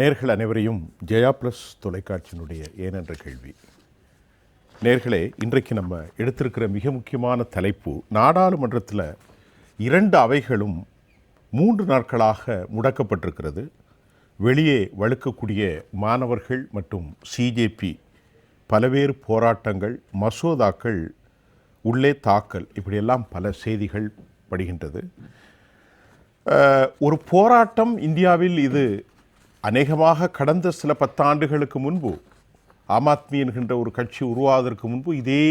நேர்கள் அனைவரையும் ஜெயா ப்ளஸ் தொலைக்காட்சியினுடைய ஏனென்ற கேள்வி. நேர்களே, இன்றைக்கு நம்ம எடுத்திருக்கிற மிக முக்கியமான தலைப்பு, நாடாளுமன்றத்தில் 2 அவைகளும் 3 நாட்களாக முடக்கப்பட்டிருக்கிறது. வெளியே வழுக்கக்கூடிய மாணவர்கள் மற்றும் சிஜேபி பல்வேறு போராட்டங்கள், மசோதாக்கள் உள்ளே தாக்கல், இப்படியெல்லாம் பல செய்திகள் படுகின்றது. ஒரு போராட்டம் இந்தியாவில் இது அநேகமாக கடந்த சில 10 ஆண்டுகளுக்கு முன்பு ஆம் ஆத்மி என்கின்ற ஒரு கட்சி உருவாவதற்கு முன்பு இதே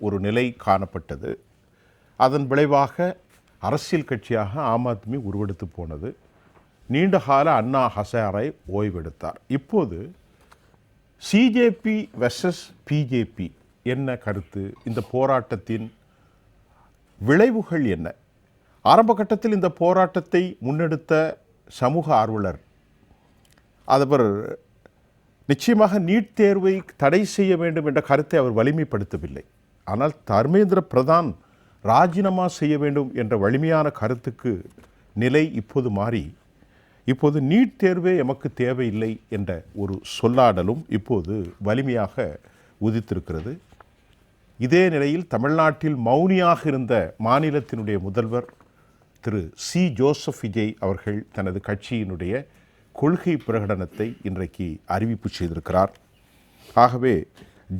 ஒரு நிலை காணப்பட்டது. அதன் விளைவாக அரசியல் கட்சியாக ஆம் ஆத்மி உருவெடுத்து போனது. நீண்ட கால அண்ணா ஹசாரே ஓய்வெடுத்தார். இப்போது சிஜேபி வெர்சஸ் பிஜேபி என்ன கருத்து? இந்த போராட்டத்தின் விளைவுகள் என்ன? ஆரம்ப கட்டத்தில் இந்த போராட்டத்தை முன்னெடுத்த சமூக ஆர்வலர் அவர் நிச்சயமாக நீட் தேர்வை தடை செய்ய வேண்டும் என்ற கருத்தை அவர் வலிமைப்படுத்தவில்லை. ஆனால் தர்மேந்திர பிரதான் ராஜினாமா செய்ய வேண்டும் என்ற வலிமையான கருத்துக்கு நிலை இப்போது மாறி, இப்போது நீட் தேர்வே எமக்கு தேவையில்லை என்ற ஒரு சொல்லாடலும் இப்போது வலிமையாக உதித்திருக்கிறது. இதே நிலையில் தமிழ்நாட்டில் மௌனியாக இருந்த மாநிலத்தினுடைய முதல்வர் திரு சி ஜோசப் விஜய் அவர்கள் தனது கட்சியினுடைய கொள்கை பிரகடனத்தை இன்றைக்கு அறிவிப்பு செய்திருக்கிறார். ஆகவே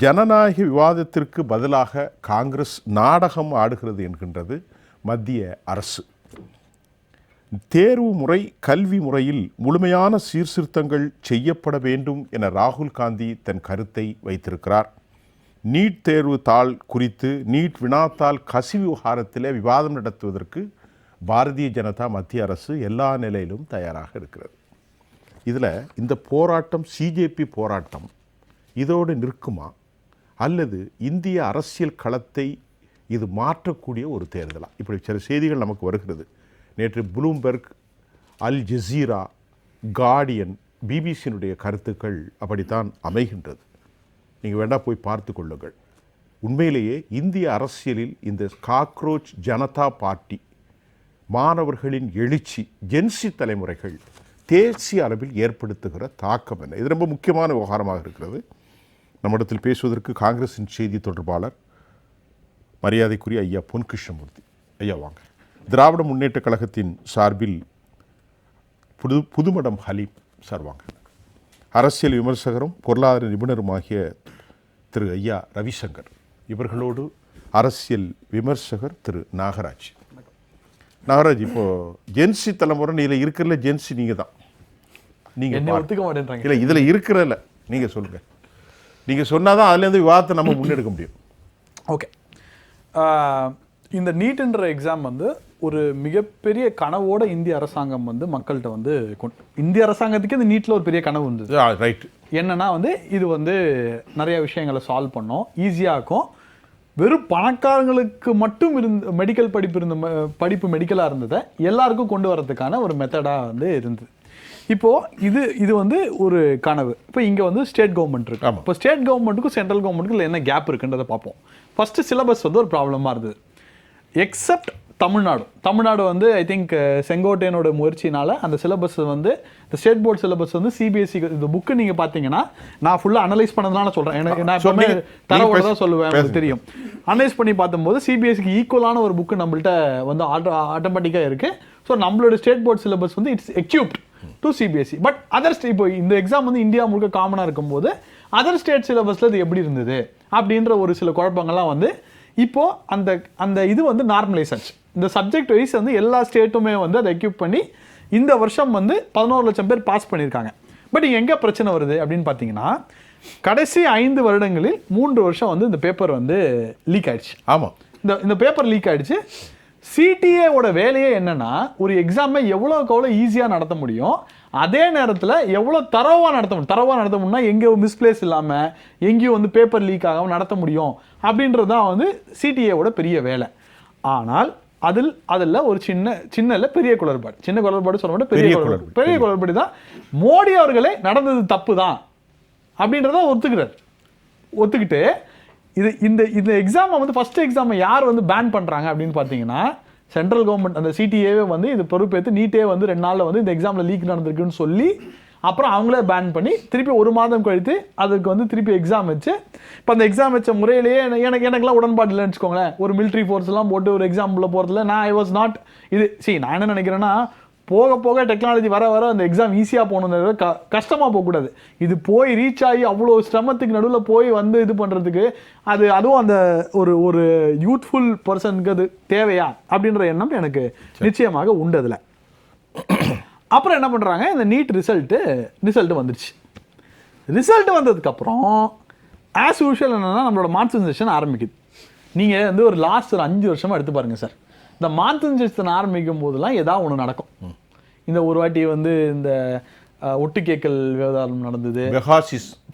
ஜனநாயக விவாதத்திற்கு பதிலாக காங்கிரஸ் நாடகம் ஆடுகிறது என்கின்றது மத்திய அரசு. தேர்வு முறை, கல்வி முறையில் முழுமையான சீர்திருத்தங்கள் செய்யப்பட வேண்டும் என ராகுல் காந்தி தன் கருத்தை வைத்திருக்கிறார். நீட் தேர்வு தாள் குறித்து, நீட் வினாத்தாள் கசிவு விவகாரத்திலே விவாதம் நடத்துவதற்கு பாரதிய ஜனதா மத்திய அரசு எல்லா நிலையிலும் தயாராக இருக்கிறது. இதில் இந்த போராட்டம், சிஜேபி போராட்டம் இதோடு நிற்குமா, அல்லது இந்திய அரசியல் களத்தை இது மாற்றக்கூடிய ஒரு தேர்தலா? இப்படி சில செய்திகள் நமக்கு வருகிறது. நேற்று ப்ளூம்பெர்க், அல் ஜசீரா, கார்டியன், பிபிசியினுடைய கருத்துக்கள் அப்படித்தான் அமைகின்றது. நீங்கள் வேண்டாம் போய் பார்த்து கொள்ளுங்கள். உண்மையிலேயே இந்திய அரசியலில் இந்த காக்ரோச் ஜனதா பார்ட்டி, மாணவர்களின் எழுச்சி, ஜென்சி தலைமுறைகள் தேசிய அளவில் ஏற்படுத்துகிற தாக்கம் என்ன? இது ரொம்ப முக்கியமான விவகாரமாக இருக்கிறது. நம்மிடத்தில் பேசுவதற்கு காங்கிரஸின் செய்தி தொடர்பாளர் மரியாதைக்குரிய ஐயா பொன் கிருஷ்ணமூர்த்தி ஐயா வாங்க. திராவிட முன்னேற்ற கழகத்தின் சார்பில் புதுமடம் ஹலீம் சார் வாங்க. அரசியல் விமர்சகரும் பொருளாதார நிபுணருமாகிய திரு ஐயா ரவிசங்கர், இவர்களோடு அரசியல் விமர்சகர் திரு நாகராஜ். நாகராஜ், இப்போது ஜென்சி தலைமுறை இதில் இருக்கிறல, ஜென்சி நீங்கள் தான். நீங்கள் ஒத்துக்க மாட்டேன்றாங்க. இல்லை, இதில் இருக்கிறல நீங்கள் சொல்லுங்கள். நீங்கள் சொன்னால் தான் அதுலேருந்து விவாதத்தை நம்ம முன்னெடுக்க முடியும். ஓகே, இந்த நீட்ன்ற எக்ஸாம் வந்து ஒரு மிகப்பெரிய கனவோட இந்திய அரசாங்கம் வந்து மக்கள்கிட்ட வந்து இந்திய அரசாங்கத்துக்கு இந்த நீட்டில் ஒரு பெரிய கனவு இருந்தது. ரைட். என்னன்னா வந்து இது வந்து நிறைய விஷயங்களை சால்வ் பண்ணோம், ஈஸியாக இருக்கும். வெறும் பணக்காரங்களுக்கு மட்டும் மெடிக்கல் படிப்பு மெடிக்கலாக இருந்ததை எல்லாருக்கும் கொண்டு வரதுக்கான ஒரு மெத்தடாக வந்து இருந்தது. இப்போது இது வந்து ஒரு கனவு. இப்போ இங்கே வந்து ஸ்டேட் கவர்மெண்ட் இருக்கு. இப்போ ஸ்டேட் கவர்மெண்ட்டுக்கும் சென்ட்ரல் கவர்மெண்ட்டுக்கும் என்ன கேப் இருக்குன்றதை பார்ப்போம். ஃபஸ்ட்டு சிலபஸ் வந்து ஒரு ப்ராப்ளமாக இருந்தது. எக்ஸப்ட் தமிழ்நாடு வந்து ஐ திங்க் செங்கோட்டையனோட முயற்சினால் அந்த சிலபஸ் வந்து இந்த ஸ்டேட் போர்டு சிலபஸ் வந்து சிபிஎஸ்சி இந்த புக்கு நீங்கள் பார்த்தீங்கன்னா, நான் ஃபுல்லாக அனலைஸ் பண்ணதுனால சொல்கிறேன். எனக்கு நான் எப்பவுமே தரவோட தான் சொல்லுவேன், எனக்கு தெரியும். அனலைஸ் பண்ணி பார்க்கும்போது சிபிஎஸ்சிக்கு ஈக்குவலான ஒரு புக்கு நம்மள்கிட்ட வந்து ஆட்டோமேட்டிக்காக இருக்குது. ஸோ நம்மளோட ஸ்டேட் போர்டு சிலபஸ் வந்து it's equipped to CBSE. But other இப்போ இந்த எக்ஸாம் வந்து இந்தியா முழுக்க காமனாக இருக்கும்போது அதர் ஸ்டேட் சிலபஸில் இது எப்படி இருந்தது அப்படின்ற ஒரு சில குழப்பங்கள்லாம் வந்து இப்போது அந்த இது வந்து நார்மலைஸ் ஆச்சு. இந்த சப்ஜெக்ட் வைஸ் வந்து எல்லா ஸ்டேட்டுமே வந்து அதை எக்யூப் பண்ணி இந்த வருஷம் வந்து 11 லட்சம் பேர் பாஸ் பண்ணியிருக்காங்க. பட் இங்கே எங்கே பிரச்சனை வருது அப்படின்னு பார்த்தீங்கன்னா, கடைசி 5 வருடங்களில் 3 வருஷம் வந்து இந்த பேப்பர் வந்து லீக் ஆயிடுச்சு. ஆமாம், இந்த பேப்பர் லீக் ஆயிடுச்சு. சிடிஏவோட வேலையே என்னன்னா, ஒரு எக்ஸாமை எவ்வளோக்கு ஈஸியாக நடத்த முடியும், அதே நேரத்தில் எவ்வளோ தரவாக நடத்த முடியும்னா எங்கேயும் மிஸ்பிளேஸ் இல்லாமல், எங்கேயும் வந்து பேப்பர் லீக் ஆகாமல் நடத்த முடியும் அப்படின்றது தான் வந்து சிடிஏவோட பெரிய வேலை. ஆனால் அதில் ஒரு சின்ன பெரிய குளறுபாடு சொல்ல மாட்டேன், பெரிய குளறுபாடு தான். மோடி அவர்களே நடந்தது தப்பு தான் அப்படின்றத ஒத்துக்கிட்டு இந்த எக்ஸாமை வந்து ஃபர்ஸ்ட் எக்ஸாமை யார் வந்து பேன் பண்ணுறாங்க அப்படின்னு பார்த்தீங்கன்னா, சென்ட்ரல் கவர்மெண்ட் அந்த சிடிஏவே வந்து இது பொறுப்பேற்று நீட்டே வந்து 2 நாளில் வந்து இந்த எக்ஸாமில் லீக் நடந்திருக்குன்னு சொல்லி அப்புறம் அவங்களே பேன் பண்ணி திருப்பி 1 மாதம் கழித்து அதுக்கு வந்து திருப்பி எக்ஸாம் வச்சு இப்போ அந்த எக்ஸாம் வச்ச முறையிலேயே எனக்குலாம் உடன்பாடு இல்லைன்னு வச்சுக்கோங்களேன். ஒரு மிலிட்ரி ஃபோர்ஸ்லாம் போட்டு ஒரு எக்ஸாம்பிள் போகிறதுல நான் ஐ வாஸ் நாட் இது நான் என்ன நினைக்கிறேன்னா போக போக டெக்னாலஜி வர வர அந்த எக்ஸாம் ஈஸியாக போகணுன்னு கஷ்டமாக போகக்கூடாது. இது போய் ரீச் ஆகி அவ்வளோ சிரமத்துக்கு நடுவில் போய் வந்து இது பண்ணுறதுக்கு அதுவும் அந்த ஒரு யூத்ஃபுல் பர்சனுக்கு அது தேவையா அப்படின்ற எண்ணம் எனக்கு நிச்சயமாக உண்டு. அதில் அப்புறம் என்ன பண்ணுறாங்க, இந்த நீட் ரிசல்ட்டு வந்துடுச்சு. ரிசல்ட் வந்ததுக்கப்புறம் ஆஸ் யூஷுவல் என்னென்னா நம்மளோட மான்சூன் செஷன் ஆரம்பிக்குது. நீங்கள் வந்து ஒரு லாஸ்ட் ஒரு 5 வருஷமாக எடுத்து பாருங்கள் சார். இந்த மான்சூன் செஷன் ஆரம்பிக்கும் போதெல்லாம் ஏதாவது ஒன்று நடக்கும். இந்த ஒரு வாட்டி வந்து இந்த ஒட்டுக்கேக்கல் விவகாரம் நடந்தது,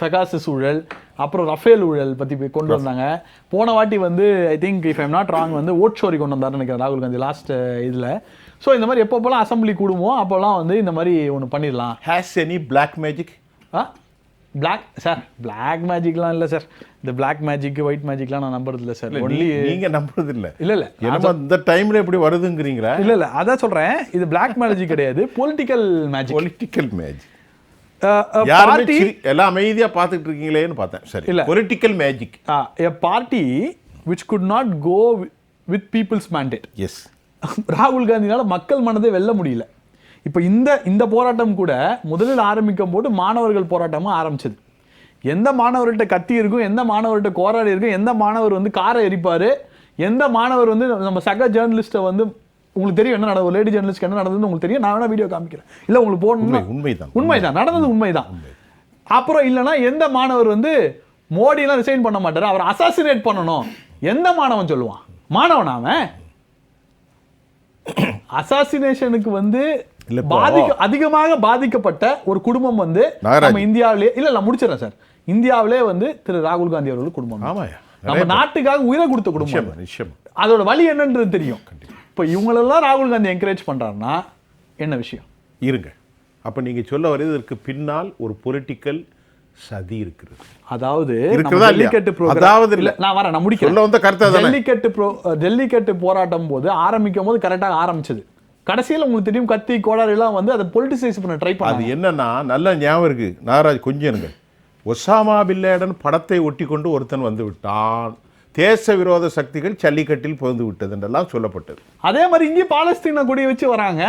பெகாசிஸ் ஊழல், அப்புறம் ரஃபேல் ஊழல் பற்றி கொண்டு வந்தாங்க. போன வாட்டி வந்து I think if I'm not wrong வந்து ஓட் ஷோரி கொண்டு வந்தாருன்னு நினைக்கிறேன் ராகுல் காந்தி லாஸ்ட் இதில். ஸோ இந்த மாதிரி எப்போப்பெல்லாம் அசம்பிளி கூடுமோ அப்போல்லாம் வந்து இந்த மாதிரி ஒன்று பண்ணிடலாம். Has any black magic? Black மேஜிக்லாம் இல்லை சார். இந்த பிளாக் மேஜிக் ஒயிட் மேஜிக்லாம் நான் நம்புறது இல்லை சார். நீங்க நம்புறது இல்லை? இல்லை இந்த டைம்ல எப்படி வருதுங்கிறீங்களா? இல்லை அதான் சொல்றேன், இது பிளாக் மேஜிக் கிடையாது, பொலிட்டிக்கல் மேஜிக். பார்ட்டி எல்லாம் அமைதியா பார்த்துட்டு இருக்கீங்களேன்னு பார்த்தேன். சரி, இல்ல political magic. a party which could not go with people's mandate. Yes, ராகுல் காந்தினால மக்கள் மனதை வெல்ல முடியல. இப்போ இந்த போராட்டம் கூட முதலில் ஆரம்பிக்கும் போது மாணவர்கள் போராட்டமும் ஆரம்பிச்சது. எந்த மாணவர்கிட்ட கத்தி இருக்கும், எந்த மாணவர்கிட்ட கோராடி இருக்கும், எந்த மாணவர் வந்து காரை எரிப்பார், எந்த மாணவர் வந்து நம்ம சக ஜேர்னலிஸ்ட்டை வந்து உங்களுக்கு தெரியும் என்ன நடந்தது, லேடி ஜேர்னலிஸ்ட் என்ன நடந்ததுன்னு உங்களுக்கு தெரியும். நான் வேணா வீடியோ காமிக்கிறேன், இல்லை உங்களுக்கு போடணும். உண்மைதான் நடந்தது, உண்மைதான். அப்புறம் இல்லைன்னா எந்த மாணவர் வந்து மோடியெல்லாம் ரிசைன் பண்ண மாட்டார், அவர் அசாசினேட் பண்ணணும், எந்த மாணவன் சொல்லுவான்? மாணவன் அவன் அசாசினேஷனுக்கு வந்து அதிகமாக பாதிக்கப்பட்ட ஒரு குடும்பம் வந்து நம்ம இந்தியாவிலே இல்ல முடிச்சிடறேன் சார். இந்தியாவிலே வந்து திரு ராகுல் காந்தி அவர்கள் குடும்பம், நம்ம நாட்டுக்காக உயிரை கொடுத்த குடும்பம். அதோட வழி என்னன்றது தெரியும். இப்போ இவங்களெல்லாம் ராகுல் காந்தி என்கரேஜ் பண்றாருன்னா என்ன விஷயம்? இருங்க, அப்ப நீங்க சொல்ல வருது இதற்கு பின்னால் ஒரு பொலிட்டிக்கல் சதி இருக்கிறது. அதாவது ஜல்லிக்கட்டு போராட்டம் போது ஆரம்பிக்கும் போது கரெக்டாக ஆரம்பிச்சது. கடைசியில் உங்களுக்கு தெரியும் கத்தி கோடாரி எல்லாம் வந்து அதை பொலிட்டிசைஸ் பண்ண ட்ரை பண்ணாங்க. அது என்னன்னா நல்ல ஞாபகம் இருக்கு நாகராஜ், கொஞ்சம் இருங்க. ஒசாமா பின் லேடன் படத்தை ஒட்டி கொண்டு ஒருத்தன் வந்து விட்டான், தேச விரோத சக்திகள் ஜல்லிக்கட்டில் புகுந்து விட்டது என்றெல்லாம் சொல்லப்பட்டது. அதே மாதிரி இங்கே பாலஸ்தீன கொடியை வச்சு வராங்க,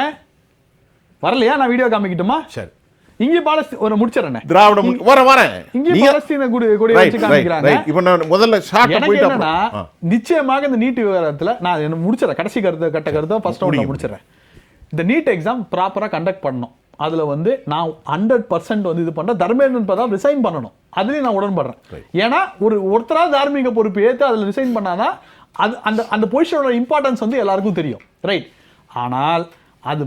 வரலையா? நான் வீடியோ காமிக்கட்டுமா? சரி, இங்கே பாலஸ்தீன முடிச்சிடறேன், திராவிடம் வரேன், இங்கே பாலஸ்தீன கொடியை வச்சு காமிக்கிறாங்க. இப்போ நான் முதல்ல என்னன்னா நிச்சயமாக இந்த நீட் விவகாரத்தில் நான் என்ன முடிச்சிடறேன், கடைசி கருத்தை ஃபர்ஸ்ட் ரவுண்ட் முடிச்சிடறேன். இந்த நீட் எக்ஸாம் ப்ராப்பராக கண்டக்ட் பண்ணணும். அதில் வந்து நான் 100% வந்து இது பண்ணுறேன். தர்மேந்திரன் பிரதான் ரிசைன் பண்ணணும், அதுலேயும் நான் உடன்படுறேன். ஏன்னா ஒருத்தராக தார்மீக பொறுப்பு ஏற்று அதில் ரிசைன் பண்ணாதான் அது அந்த பொசிஷனோட இம்பார்ட்டன்ஸ் வந்து எல்லாருக்கும் தெரியும், ரைட்? ஆனால் அது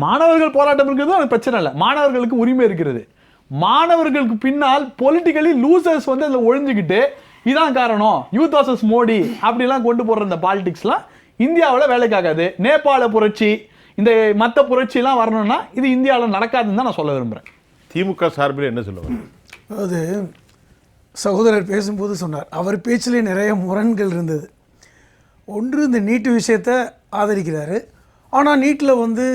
மாணவர்கள் போராட்டம் இருக்கிறது அது பிரச்சனை இல்லை, மாணவர்களுக்கு உரிமை இருக்கிறது. மாணவர்களுக்கு பின்னால் பொலிட்டிக்கலி லூசர்ஸ் வந்து அதில் ஒழிஞ்சுக்கிட்டு இதான் காரணம் யூத் வர்சஸ் மோடி அப்படிலாம் கொண்டு போடுற இந்த பாலிடிக்ஸ்லாம் இந்தியாவில் வேலைக்காகாது. நேபாள புரட்சி, இந்த மற்ற புரட்சியெல்லாம் வரணும்னா இது இந்தியாவில் நடக்காதுன்னு தான் நான் சொல்ல விரும்புகிறேன். திமுக சார்பில் என்ன சொல்லுவாங்க? அதாவது சகோதரர் பேசும்போது சொன்னார், அவர் பேச்சிலே நிறைய முரண்கள் இருந்தது. ஒன்று, இந்த நீட்டு விஷயத்தை ஆதரிக்கிறாரு, ஆனால் நீட்டில் வந்து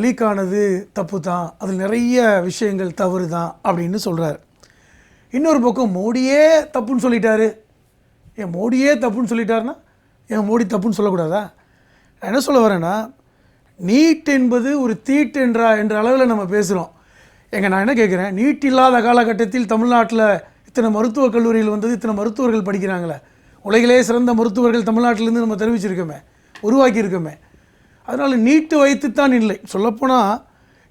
லீக் ஆனது தப்பு தான், அதில் நிறைய விஷயங்கள் தவறு தான் அப்படின்னு சொல்கிறார். இன்னொரு பக்கம் மோடியே தப்புன்னு சொல்லிட்டாரு. ஏன் மோடியே தப்புன்னு சொல்லிட்டாருன்னா ஏன் மோடி தப்புன்னு சொல்லக்கூடாதா? என்ன சொல்ல வரேன்னா, நீட் என்பது ஒரு தீட்டு என்ற அளவில் நம்ம பேசுகிறோம். நான் என்ன கேட்குறேன், நீட் இல்லாத காலகட்டத்தில் தமிழ்நாட்டில் இத்தனை மருத்துவக் கல்லூரிகள் வந்தது, இத்தனை மருத்துவர்கள் படிக்கிறாங்களே, உலகிலே சிறந்த மருத்துவர்கள் தமிழ்நாட்டிலேருந்து நம்ம தெரிவிச்சிருக்கோமே, உருவாக்கியிருக்கோமே. அதனால் நீட்டு வைத்துத்தான் இல்லை, சொல்லப்போனால்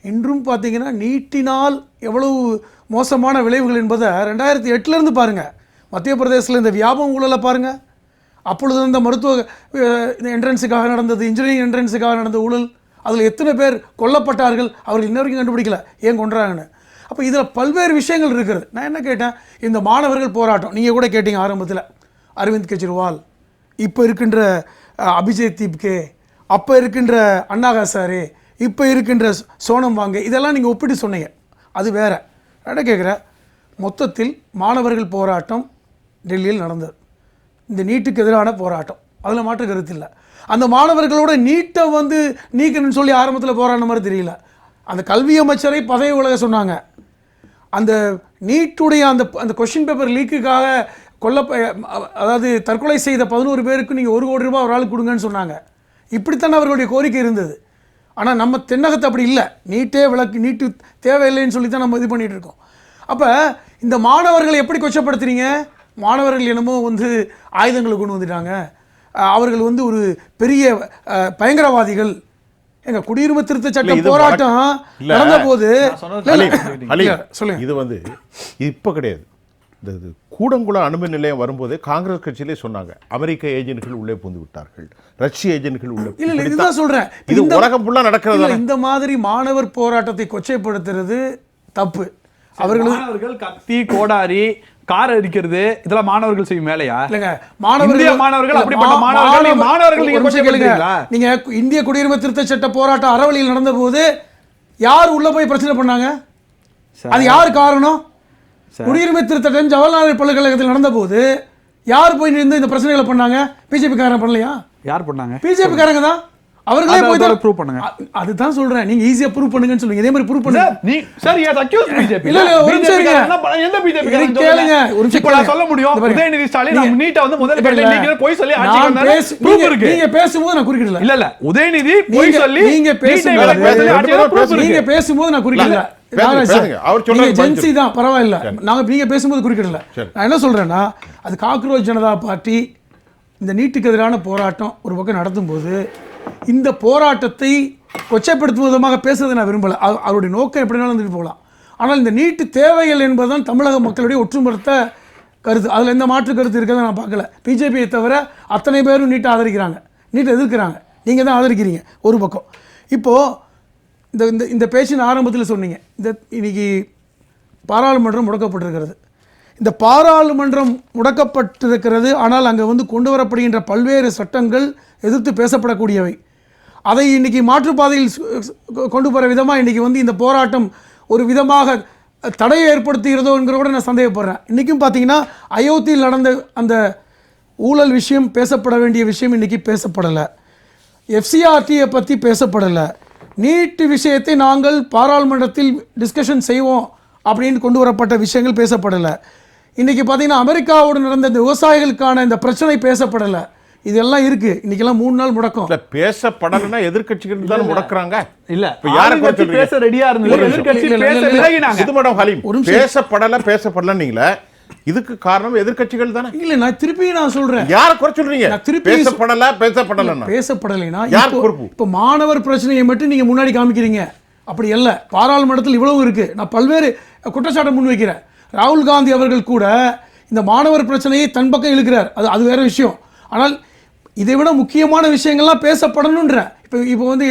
இன்றும் பார்த்திங்கன்னா நீட்டினால் எவ்வளவு மோசமான விளைவுகள் என்பதை 2008 பாருங்கள். மத்திய பிரதேசத்தில் இந்த வியாபம் ஊழலை பாருங்கள். அப்பொழுது இந்த மருத்துவ என்ட்ரன்ஸுக்காக நடந்தது, இன்ஜினியரிங் என்ட்ரன்ஸுக்காக நடந்த ஊழல், அதில் எத்தனை பேர் கொல்லப்பட்டார்கள், அவர்கள் இன்ன வரைக்கும் கண்டுபிடிக்கல ஏன் கொன்றாங்கன்னு. அப்போ இதில் பல்வேறு விஷயங்கள் இருக்கிறது. நான் என்ன கேட்டேன், இந்த மாணவர்கள் போராட்டம் நீங்கள் கூட கேட்டீங்க ஆரம்பத்தில், அரவிந்த் கெஜ்ரிவால், இப்போ இருக்கின்ற அபிஜித் தீப்கே, அப்போ இருக்கின்ற அண்ணா ஹசாரே, இப்போ இருக்கின்ற சோனம் வாங்கே, இதெல்லாம் நீங்கள் ஒப்பிட்டு சொன்னீங்க, அது வேறு. என்ன கேட்குறேன், மொத்தத்தில் மாணவர்கள் போராட்டம் டெல்லியில் நடந்தது, இந்த நீட்டுக்கு எதிரான போராட்டம், அதில் மாற்று கருத்து இல்லை. அந்த மாணவர்களோட நீட்டை வந்து நீக்கணும்னு சொல்லி ஆரம்பத்தில் போராடின மாதிரி தெரியல. அந்த கல்வி அமைச்சரை பதவி விலக சொன்னாங்க. அந்த நீட்டுடைய அந்த கொஸ்டின் பேப்பர் லீக்குக்காக அதாவது தற்கொலை செய்த 11 பேருக்கு நீங்கள் 1 கோடி ரூபாய் ஒரு ஆளுக்கு கொடுங்கன்னு சொன்னாங்க. இப்படித்தானே அவர்களுடைய கோரிக்கை இருந்தது. ஆனால் நம்ம தென்னகத்தை அப்படி இல்லை. நீட்டு தேவையில்லைன்னு சொல்லி தான் நம்ம இது பண்ணிகிட்டு இருக்கோம். அப்போ இந்த மாணவர்களை எப்படி கொச்சப்படுத்துறீங்க? மாணவர்கள் என்னமோ வந்து ஆயுதங்களை கொண்டு வந்துட்டாங்க, அவர்கள் வந்து ஒரு பெரிய பயங்கரவாதிகள். எங்க குடியுரிமை திருத்த சட்ட போராட்டம் நடந்த போது சொல்லுங்க, இது வந்து இப்ப கிடையாது. இந்த கூடங்குளம் அணுமின் நிலையம் வரும்போது காங்கிரஸ் கட்சியிலே சொன்னாங்க அமெரிக்க ஏஜென்ட்கள் உள்ளே புந்து விட்டார்கள், ரஷ்ய ஏஜென்ட்கள் உள்ளே. இல்ல இதுதான் சொல்றேன், இது உலகம் ஃபுல்லா நடக்கிறது. இந்த மாதிரி மாணவர் போராட்டத்தை கொச்சைப்படுத்துறது தப்பு. அவர்கள் கத்தி கோடாரி கார் அடிக்கிறது இதெல்லாம் மாணவர்கள் செய்யும் வேலையா? இல்லங்க, மாணவர்கள் அப்படிப்பட்ட மாணவர்கள் நீங்க இந்திய குடியுரிமை திருத்த சட்ட போராட்டம் அறவழியில் நடந்த போது யார் உள்ள போய் பிரச்சனை பண்ணாங்க? அது யாரு காரணம்? குடியுரிமை திருத்தம் ஜவஹர்லால் பல்கலைக்கழகத்தில் நடந்த போது யார் போய் நின்று இந்த பிரச்சனைகளை பண்ணாங்க? பிஜேபி காரங்க பண்ணலையா? யார் பண்ணாங்க? பிஜேபி காரங்க தான். அவர்களே போய் தான் ப்ரூவ் பண்ணுங்க. அதுதான் சொல்றேன், நீங்க ஈஸியா ப்ரூவ் பண்ணுங்கன்னு சொல்லுங்க. இதே மாதிரி ப்ரூவ் பண்ணுங்க. நீ சரி யா அக்யூஸ் பிஜேபி. இல்ல ஒரு நிமிஷம் எந்த பிஜேபி காரங்க கேளுங்க. ஒரு நிமிஷம் இப்ப நான் சொல்ல முடியும். உதயநிதி ஸ்டாலின் நம்ம நீட்டா வந்து முதல்ல கேள்வி நீங்க போய் சொல்லி ஆட்சி பண்ணாரு. ப்ரூஃப் இருக்கு. நீங்க பேசும்போது நான் குறுக்கிடல. இல்ல உதயநிதி போய் சொல்லி நீங்க பேசும்போது நீங்க பேசும்போது நான் குறுக்கிடல. ஜென்சி தான் பரவாயில்ல, நீங்க பேசும்போது குறுக்கிடல. நான் என்ன சொல்றேன்னா, அது காக்ரோச் ஜனதா பார்ட்டி இந்த நீட்டுக்கு எதிரான போராட்டம் ஒரு பக்கம் நடத்தும் போது இந்த போராட்டத்தை கொச்சைப்படுத்தும் விதமாக பேசுறதை நான் விரும்பல. அவருடைய நோக்கம் எப்படினாலும் வந்துட்டு போகலாம். ஆனால் இந்த நீட்டு தேவைகள் என்பதுதான் தமிழக மக்களுடைய ஒற்றுமொத்த கருத்து. அதில் எந்த மாற்று கருத்து இருக்கிறத நான் பார்க்கல. பிஜேபியை தவிர அத்தனை பேரும் நீட்டை ஆதரிக்கிறாங்க, நீட்டை எதிர்க்கிறாங்க. நீங்கள் தான் ஆதரிக்கிறீங்க ஒரு பக்கம். இப்போது இந்த பேச்சின் ஆரம்பத்தில் சொன்னீங்க, இன்னைக்கு பாராளுமன்றம் முடக்கப்பட்டிருக்கிறது. இந்த பாராளுமன்றம் முடக்கப்பட்டிருக்கிறது, ஆனால் அங்கே வந்து கொண்டு வரப்படுகின்ற பல்வேறு சட்டங்கள் எதிர்த்து பேசப்படக்கூடியவை. அதை இன்றைக்கி மாற்றுப்பாதையில் கொண்டு போகிற விதமாக இன்றைக்கி வந்து இந்த போராட்டம் ஒரு விதமாக தடையை ஏற்படுத்துகிறதோ என்கிற கூட நான் சந்தேகப்படுறேன். இன்றைக்கும் பார்த்தீங்கன்னா அயோத்தியில் நடந்த அந்த ஊழல் விஷயம் பேசப்பட வேண்டிய விஷயம் இன்றைக்கி பேசப்படலை. எஃப்சிஆர்டியை பற்றி பேசப்படலை. நீட்டு விஷயத்தை நாங்கள் பாராளுமன்றத்தில் டிஸ்கஷன் செய்வோம் அப்படின்னு கொண்டு வரப்பட்ட விஷயங்கள் பேசப்படலை. இன்றைக்கி பார்த்தீங்கன்னா அமெரிக்காவோடு நடந்த இந்த விவசாயிகளுக்கான இந்த பிரச்சனை பேசப்படலை. இதெல்லாம் இருக்கு. இன்னைக்கெல்லாம் 3 நாள் முடக்கம். பேசப்படலைன்னா எதிர்க்கட்சிகள் தான் முடக்குறாங்க. இல்ல யாரை பத்தி பேச ரெடியா இருந்தாங்க, எதிர்க்கட்சி பேச விலகினாங்க. இது மேடம் ஹலீம், பேசப்படலன்னீங்களே, இதுக்கு காரணம் எதிர்க்கட்சிகள் தானே? இல்ல நான் திருப்பி சொல்றேன், யாரை குறை சொல்றீங்க? பேசப்படலைன்னா யார் பொறுப்பு? இப்ப மாணவர் பிரச்சனையை மட்டும் நீங்க முன்னாடி காமிக்கிறீங்க, அப்படி அல்ல. பாராளுமன்றத்தில் இவ்வளவு இருக்கு. நான் பல்வேறு குற்றச்சாட்டை முன்வைக்கிறேன். ராகுல் காந்தி அவர்கள் கூட இந்த மாணவர் பிரச்சனையை தன் பக்கம் இழுக்கிறார், அது வேற விஷயம். ஆனால் இதை விட முக்கியமான விஷயங்கள்லாம் பேசப்படணுன்ற. இப்போ வந்து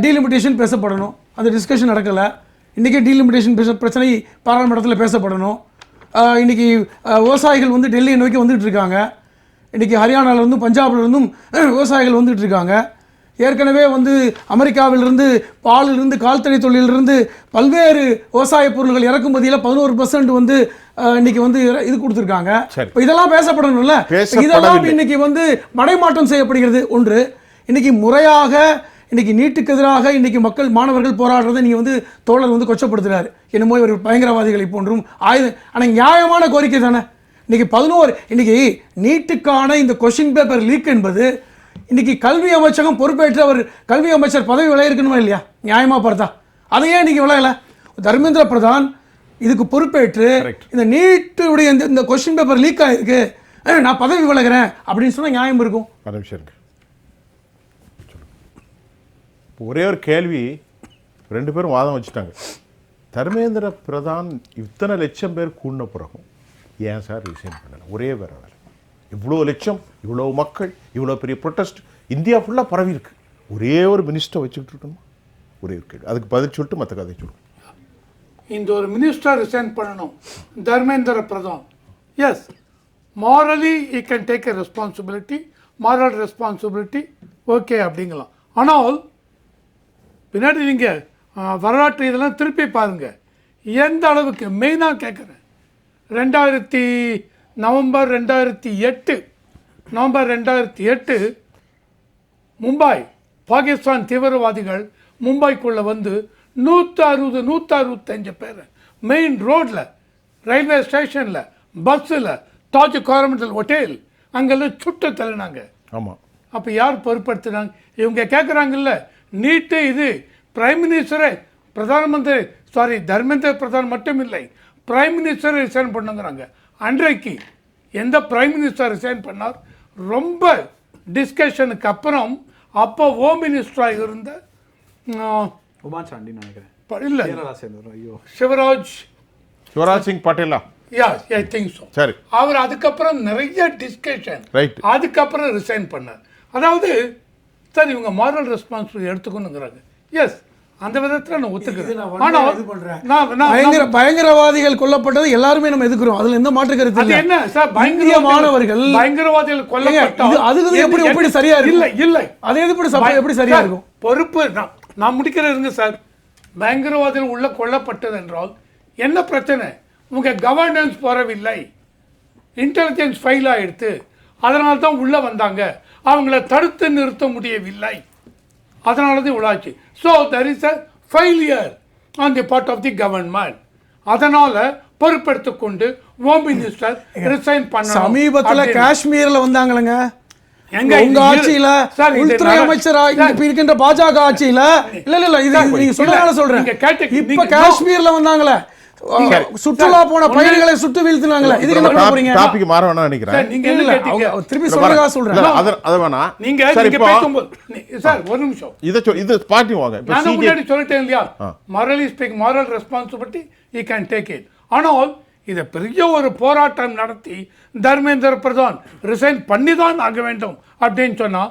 டீலிமிட்டேஷன் பேசப்படணும், அந்த டிஸ்கஷன் நடக்கலை. இன்றைக்கி டீலிமிட்டேஷன் பிரச்சனை பாராளுமன்றத்தில் பேசப்படணும். இன்றைக்கி விவசாயிகள் வந்து டெல்லியை நோக்கி வந்துட்டு இருக்காங்க. இன்றைக்கி ஹரியானாவிலிருந்தும் பஞ்சாப்லேருந்தும் விவசாயிகள் வந்துட்டு இருக்காங்க. ஏற்கனவே வந்து அமெரிக்காவிலிருந்து பாலிலிருந்து கால்நடை தொழிலிருந்து பல்வேறு விவசாய பொருட்கள் இறக்குமதியில் 11% வந்து இன்னைக்கு வந்து இது கொடுத்துருக்காங்க. இதெல்லாம் பேசப்படணும்ல. இதெல்லாம் இன்னைக்கு வந்து மடைமாற்றம் செய்யப்படுகிறது. ஒன்று, இன்னைக்கு முறையாக இன்னைக்கு நீட்டுக்கு எதிராக இன்னைக்கு மாணவர்கள் போராடுறதை நீங்க வந்து தோழர் வந்து கொச்சப்படுத்துறாரு. என்னமோ ஒரு பயங்கரவாதிகளை போன்றும் ஆயுதம். ஆனால் நியாயமான கோரிக்கை தானே. இன்னைக்கு 11 இன்னைக்கு நீட்டுக்கான இந்த கொஸ்டின் பேப்பர் லீக் என்பது இன்னைக்கு கல்வி அமைச்சகம் பொறுப்பேற்று அவர் கல்வி அமைச்சர் பதவி விலகிருக்கணுமா இல்லையா? நியாயமா பார்த்தா அதையே இன்னைக்கு விலகல. தர்மேந்திர பிரதான் இதுக்கு பொறுப்பேற்று இந்த நீட்டுடைய இந்த கொஸ்டின் பேப்பர் லீக் ஆயிருக்கு, நான் பதவி விலகிறேன் அப்படின்னு சொன்னா நியாயம் இருக்கும். ஒரே ஒரு கேள்வி, 2 பேரும் வாதம் வச்சுட்டாங்க. தர்மேந்திர பிரதான் இத்தனை லட்சம் பேர் கூடின பிறகும் ஏன் சார் ரிசைன் பண்ணல? ஒரே வேற வேலை. இவ்வளோ லட்சம், இவ்வளோ மக்கள், இவ்வளோ பெரிய ப்ரொட்டஸ்ட் இந்தியா ஃபுல்லாக பரவி இருக்கு. ஒரே ஒரு மினிஸ்டர் வச்சுக்கிட்டு இருக்கணுமா? ஒரே ஒரு கேள்வி, அதுக்கு பதில் சொல்லிட்டு மற்ற கதை சொல்லுவோம். இந்த ஒரு மினிஸ்டர் ரிசைன் பண்ணணும் Dharmendra Pradhan. Yes, morally he can take a responsibility, moral responsibility okay அப்படிங்கலாம். ஆனால் பின்னாடி நீங்கள் வரலாற்று இதெல்லாம் திருப்பி பாருங்கள். எந்த அளவுக்கு மெயினாக கேட்குறேன், நவம்பர் 2008 மும்பை பாகிஸ்தான் தீவிரவாதிகள் மும்பைக்குள்ளே வந்து 160 165 பேர் மெயின் ரோட்டில், ரயில்வே ஸ்டேஷனில், பஸ்ஸில், தாஜ் காரமெண்டல் ஹோட்டல் அங்கெல்லாம் சுட்டு தள்ளினாங்க. ஆமாம். அப்போ யார் பொறுப்படுத்துனாங்க? இவங்க கேட்குறாங்கல்ல, நீட்டு இது பிரைம் மினிஸ்டரே, பிரதானமந்திரி தர்மேந்திர பிரதான் மட்டும் இல்லை, பிரைம் மினிஸ்டரை ரிசைன் பண்ணுங்கிறாங்க. அன்றைக்கு எந்த பிரைம் மினிஸ்டர் ரிசைன் பண்ணார்? ரொம்ப டிஸ்கஷனுக்கு அப்புறம் அப்போ ஹோம் மினிஸ்டராக இருந்த உமா சாண்டி நினைக்கிறேன், இல்லை கேரளா சேர்ந்தவர், ஐயோ சிவராஜ் சிங் பாட்டீலா, ஐ திங்க் ஸோ. சரி. அவர் அதுக்கப்புறம் நிறைய டிஸ்கஷன், ரைட். அதுக்கப்புறம் ரிசைன் பண்ணார். அதாவது சார் இவங்க மாரல் ரெஸ்பான்சிபிலிட்டி எடுத்துக்கணுங்கிறாங்க. எஸ், அந்த விதத்தில் நான் ஒத்துக்கிறேன். ஆனால் பயங்கரவாதிகள் கொல்லப்பட்டது எல்லாருமே நம்ம எதுக்குறோம், அதுல எந்த மாற்று கருத்து அது இல்லை. என்ன சார், மாணவர்கள் பயங்கரவாதிகள் கொல்லப்பட்டால் அது எப்படி சரியா இருக்கு? இல்லை இல்லை, அது எப்படி சரியா இருக்கும்? பொறுப்பு நான் முடிக்கிறேங்க சார். பயங்கரவாதிகள் உள்ள கொல்லப்பட்டது என்றால் என்ன பிரச்சனை? உங்க கவர்னன்ஸ் போறவில்லை, இன்டெலிஜென்ஸ் ஃபெயில் ஆயிடுத்து, அதனால தான் உள்ள வந்தாங்க, அவங்கள தடுத்து நிறுத்த முடியவில்லை, அதனால தான் உள்ளாச்சு. So there is a failure on the part of the government. அதனால பொறுப்பெடுத்துக் கொண்டு ஹோம் மினிஸ்டர் ரிசைன் பண்ண. சமீபத்துல காஷ்மீர்ல வந்தாங்களங்க, உங்க ஆட்சியில உள்துறை அமைச்சரா இருக்கின்ற பாஜக ஆட்சியில. இல்ல இது நீங்க சொல்றதால சொல்றேன். இப்ப காஷ்மீர்ல வந்தாங்களே, சுற்றுலா போன பயணிகளை சுட்டு வீழ்த்தினாங்களே, இதுக்கு என்ன பண்ண போறீங்க? டாபிக் மாற வேணாம்னு நினைக்கிறேன். நீங்க என்ன கேட்டீங்க? திருப்பி சொல்றதா சொல்றேன். அத வேணா. நீங்க பேசும்போது சார் ஒரு நிமிஷம் இது பாட்டி வாங்க. இப்ப நான் முன்னாடி சொல்லிட்டேன் இல்லையா, moral responsibility he can take it. ஆனால் இதை பெரிய ஒரு போராட்டம் நடத்தி தர்மேந்திர பிரதான் ரிசைன் பண்ணி தான் ஆக வேண்டும் அப்படின்னு சொன்னா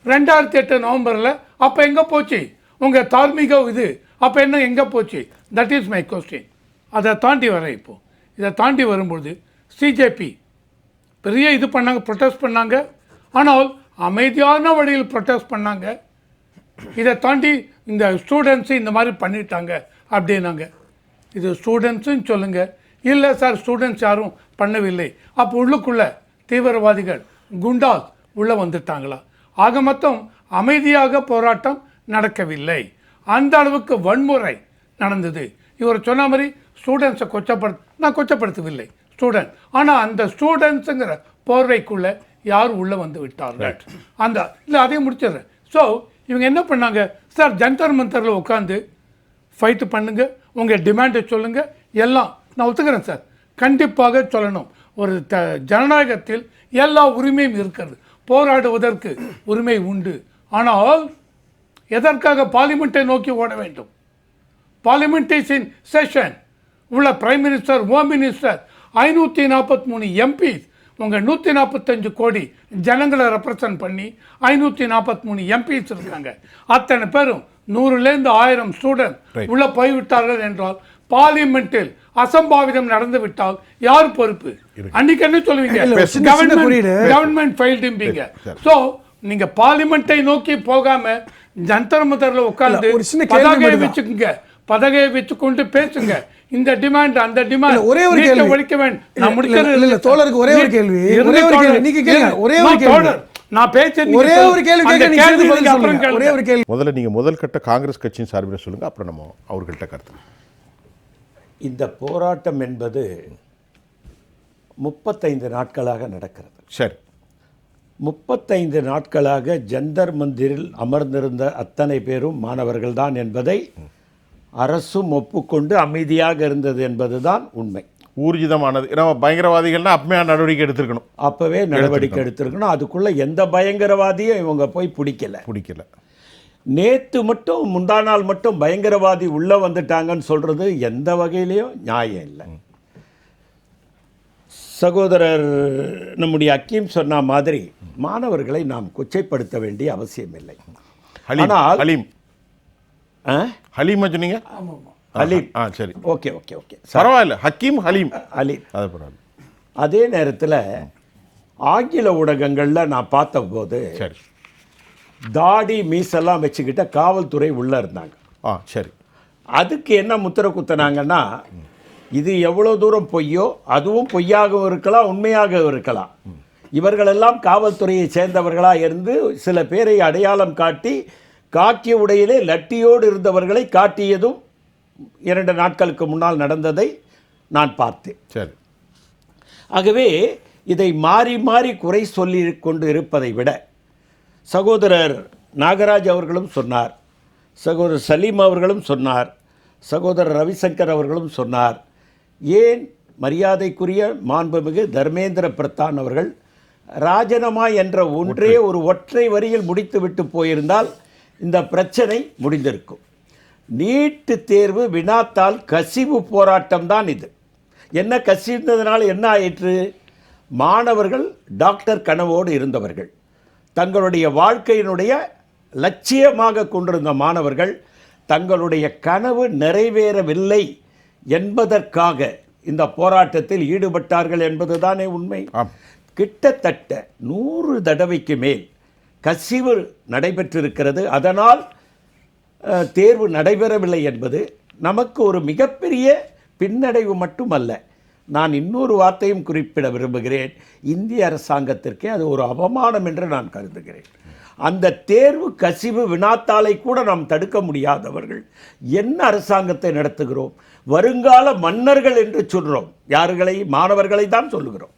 2008 நவம்பர்ல அப்ப எங்க போச்சு உங்க தார்மீக இது? அப்ப என்ன எங்க போச்சு? That is my question. அதை தாண்டி வர இப்போ இதை தாண்டி வரும்பொழுது சிஜேபி பெரிய இது பண்ணாங்க, ப்ரொட்டஸ்ட் பண்ணாங்க. ஆனால் அமைதியான வழியில் ப்ரொட்டஸ்ட் பண்ணாங்க. இதை தாண்டி இந்த ஸ்டூடெண்ட்ஸு இந்த மாதிரி பண்ணிட்டாங்க அப்படின்னாங்க. இது ஸ்டூடெண்ட்ஸுன்னு சொல்லுங்கள், இல்லை சார் ஸ்டூடெண்ட்ஸ் யாரும் பண்ணவில்லை, அப்போ உள்ளுக்குள்ளே தீவிரவாதிகள் குண்டாஸ் உள்ளே வந்துட்டாங்களா? ஆக மொத்தம் அமைதியாக போராட்டம் நடக்கவில்லை, அந்த அளவுக்கு வன்முறை நடந்தது. இவர் சொன்ன மாதிரி ஸ்டூடெண்ட்ஸை நான் கொச்சப்படுத்தவில்லை ஸ்டூடெண்ட், ஆனால் அந்த ஸ்டூடெண்ட்ஸுங்கிற போர்வைக்குள்ளே யார் உள்ளே வந்து விட்டார்கள் அந்த இல்லை, அதையும் முடிச்சிடுறேன். ஸோ இவங்க என்ன பண்ணாங்க சார், ஜந்தர் மந்தரில் உட்காந்து ஃபைட்டு பண்ணுங்க, உங்கள் டிமாண்டை சொல்லுங்கள், எல்லாம் நான் ஒத்துக்கிறேன் சார், கண்டிப்பாக சொல்லணும். ஒரு ஜனநாயகத்தில் எல்லா உரிமையும் இருக்கிறது, போராடுவதற்கு உரிமை உண்டு. ஆனால் எதற்காக பார்லிமெண்ட்டை நோக்கி ஓட வேண்டும்? Parliament is in session. உள்ள prime minister, home minister, 543 MPs, உங்கள் 145 கோடி ஜனங்களை ரெப்ரசன்ட் பண்ணி 543 எம்பிஸ் இருக்காங்க. அத்தனை பேரும் 100லேருந்து 1000 ஸ்டூடெண்ட் உள்ள போய்விட்டார்கள் என்றால் பார்லிமெண்டில் அசம்பாவிதம் நடந்து விட்டால் யார் பொறுப்பு? அன்னைக்கு என்ன சொல்லுவீங்க? கவர்மெண்ட் ஃபெயில்டும்பீங்க. ஸோ நீங்க பார்லிமெண்ட்டை நோக்கி போகாம ஜந்தர் மந்தர்ல உட்கார்ந்து பதாகையை வச்சுக்குங்க, பதகையை வச்சுக்கொண்டு பேசுங்க. இந்த டிமாண்ட் அந்த டிமாண்ட் ஒரே ஒரு கேள்வி ஒழிக்க வேண்டும். நான் முடிக்கிறது தோழருக்கு ஒரே ஒரு கேள்வி, ஒரே ஒரு கேள்வி நீங்க கேளுங்க. ஒரே ஒரு கேள்வி நான் பேசுறேன், ஒரே ஒரு கேள்வி கேட்க நீங்க பதில் சொல்லுங்க. ஒரே ஒரு கேள்வி முதல்ல நீங்க முதல் கட்ட காங்கிரஸ் கட்சியின் சார்பில் சொல்லுங்க, அப்புறம் நம்ம அவர்கள்ட்ட கருத்து. இந்த போராட்டம் என்பது 35 நாட்களாக நடக்கிறது. சரி, 35 நாட்களாக ஜந்தர் மந்திரில் அமர்ந்திருந்த அத்தனை பேரும் மாணவர்கள் தான் என்பதை அரசும் ஒப்புக்கொண்டு அமைதியாக இருந்தது என்பதுதான் உண்மை. ஊர்ஜிதமானது. நம்ம பயங்கரவாதிகள்னா அப்பவே நடவடிக்கை எடுத்திருக்கணும், அப்பவே நடவடிக்கை எடுத்திருக்கணும். அதுக்குள்ள எந்த பயங்கரவாதியும் இவங்க போய் பிடிக்கல. நேற்று மட்டும் முந்தா நாள் மட்டும் பயங்கரவாதி உள்ள வந்துட்டாங்கன்னு சொல்றது எந்த வகையிலையும் நியாயம் இல்லை. சகோதரர் நம்முடைய அக்கீம் சொன்ன மாதிரி மாணவர்களை நாம் கொச்சைப்படுத்த வேண்டிய அவசியம் இல்லை. ஆனால் ஹலீம் சொன்னீங்க, ஹலீம் சரி, ஓகே ஓகே ஓகே பரவாயில்ல, ஹக்கீம் ஹலீம் ஹலீம். அது பரவாயில்ல. அதே நேரத்தில் ஆங்கில ஊடகங்களில் நான் பார்த்தபோது சரி, தாடி மீசெல்லாம் வச்சுக்கிட்ட காவல்துறை உள்ளே இருந்தாங்க. சரி, அதுக்கு என்ன முத்திரை குத்தினாங்கன்னா, இது எவ்வளோ தூரம் பொய்யோ அதுவும் பொய்யாகவும் இருக்கலாம், உண்மையாகவும் இருக்கலாம். இவர்களெல்லாம் காவல்துறையை சேர்ந்தவர்களாக இருந்து சில பேரை அடையாளம் காட்டி காக்கிய உடையிலே லட்டியோடு இருந்தவர்களை காட்டியதும் 2 நாட்களுக்கு முன்னால் நடந்ததை நான் பார்த்தேன். சரி. ஆகவே இதை மாறி மாறி குறை சொல்லி கொண்டு இருப்பதை விட சகோதரர் நாகராஜ் அவர்களும் சொன்னார், சகோதரர் சலீம் அவர்களும் சொன்னார், சகோதரர் ரவிசங்கர் அவர்களும் சொன்னார், ஏன் மரியாதைக்குரிய மாண்புமிகு தர்மேந்திர பிரதான் அவர்கள் ராஜினாமா என்ற ஒரு ஒற்றை வரியில் முடித்துவிட்டு போயிருந்தால் இந்த பிரச்சனை முடிந்திருக்கும். நீட்டு தேர்வு வினாத்தால் கசிவு போராட்டம் தான் இது. என்ன கசிந்ததுனால என்ன ஆயிற்று? மாணவர்கள் டாக்டர் கனவோடு இருந்தவர்கள், தங்களுடைய வாழ்க்கையினுடைய லட்சியமாக கொண்டிருந்த மாணவர்கள் தங்களுடைய கனவு நிறைவேறவில்லை என்பதற்காக இந்த போராட்டத்தில் ஈடுபட்டார்கள் என்பதுதானே உண்மை. கிட்டத்தட்ட 100 தடவைக்கு மேல் கசிவு நடைபெற்றிருக்கிறது. அதனால் தேர்வு நடைபெறவில்லை என்பது நமக்கு ஒரு மிகப்பெரிய பின்னடைவு மட்டுமல்ல, நான் இன்னொரு வார்த்தையும் குறிப்பிட விரும்புகிறேன், இந்திய அரசாங்கத்திற்கே அது ஒரு அவமானம் என்று நான் கருதுகிறேன். அந்த தேர்வு கசிவு வினாத்தாளை கூட நாம் தடுக்க முடியாதவர்கள் என்ன அரசாங்கத்தை நடத்துகிறோம்? வருங்கால மன்னர்கள் என்று சொல்கிறோம். யார்களை? மாணவர்களை தான் சொல்லுகிறோம்.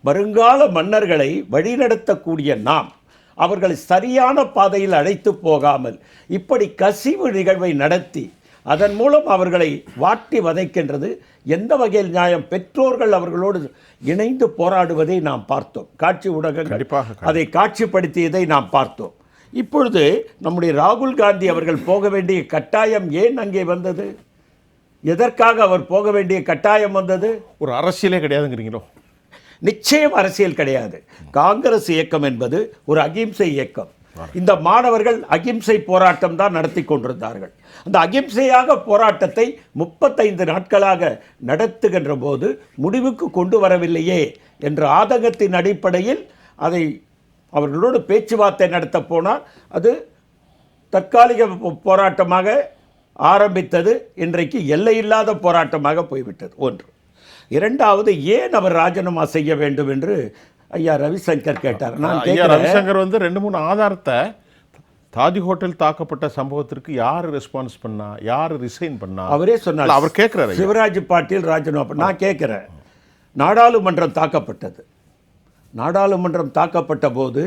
வருங்கால மன்னர்களை வழிநடத்தக்கூடிய நாம் அவர்களை சரியான பாதையில் அழைத்து போகாமல் இப்படி கசிவு நிகழ்வை நடத்தி அதன் மூலம் அவர்களை வாட்டி வதைக்கின்றது எந்த வகையில் நியாயம்? பெற்றோர்கள் அவர்களோடு இணைந்து போராடுவதை நாம் பார்த்தோம். காட்சி ஊடகங்கள் அதை காட்சிப்படுத்தியதை நாம் பார்த்தோம். இப்பொழுது நம்முடைய ராகுல் காந்தி அவர்கள் போக வேண்டிய கட்டாயம் ஏன் அங்கே வந்தது? எதற்காக அவர் போக வேண்டிய கட்டாயம் வந்தது? ஒரு அரசியலே கிடையாதுங்கிறீங்களோ? நிச்சயம் அரசியல் கிடையாது. காங்கிரஸ் இயக்கம் என்பது ஒரு அகிம்சை இயக்கம். இந்த மாணவர்கள் அகிம்சை போராட்டம் தான் நடத்தி கொண்டிருந்தார்கள். அந்த அகிம்சையாக போராட்டத்தை 35 நாட்களாக நடத்துகின்ற போது முடிவுக்கு கொண்டு வரவில்லையே என்ற ஆதங்கத்தின் அடிப்படையில் அதை அவர்களோடு பேச்சுவார்த்தை நடத்த போனால் அது தற்காலிக போராட்டமாக ஆரம்பித்தது, இன்றைக்கு எல்லையில்லாத போராட்டமாக போய்விட்டது. ஒன்று. இரண்டாவது, ஏன் அவர் ராஜினாமா செய்ய வேண்டும் என்று ஐயா ரவிசங்கர் கேட்டார். நான் ரவிசங்கர் 2-3 ஆதாரத்தை தாஜ் ஹோட்டல் தாக்கப்பட்ட சம்பவத்திற்கு யார் ரெஸ்பான்ஸ் பண்ணா, யார் ரிசைன் பண்ணா அவரே சொன்னார். அவர் கேட்கிறார், சிவராஜ் பாட்டீல் ராஜினாமா. நான் கேட்கிறேன், நாடாளுமன்றம் தாக்கப்பட்டது. நாடாளுமன்றம் தாக்கப்பட்ட போது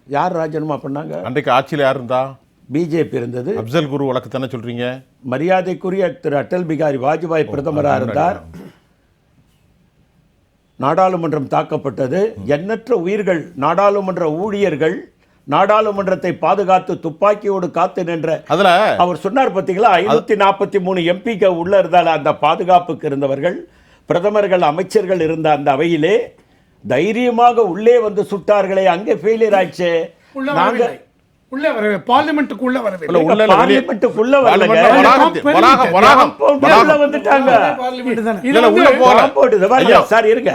யார் ராஜினாமா பண்ணாங்க? அன்றைக்கு ஆட்சியில் யார் இருந்தா? பிஜேபி இருந்தது. அப்சல் குரு வழக்கு தானே சொல்றீங்க? மரியாதைக்குரிய திரு அடல் பிகாரி வாஜ்பாய் பிரதமராக இருந்தார். நாடாளுமன்றம் தாக்கப்பட்டது. எண்ணற்ற உயிர்கள், நாடாளுமன்ற ஊழியர்கள் நாடாளுமன்றத்தை பாதுகாத்து துப்பாக்கியோடு காத்து நின்ற அதுல அவர் சொன்னார் பார்த்தீங்களா, 543 எம்பிக்கு உள்ள இருந்தால அந்த பாதுகாப்புக்கு இருந்தவர்கள், பிரதமர்கள், அமைச்சர்கள் இருந்த அந்த அவையிலே தைரியமாக உள்ளே வந்து சுட்டார்களே, அங்கே ஃபெயிலியர் ஆயிடுச்சு. நாங்க உள்ளே வரவே பார்லிமெண்ட்டுக்குள்ள வரவே பார்லிமெண்ட்டுக்குள்ள வந்துட்டாங்க. சார் இருங்க,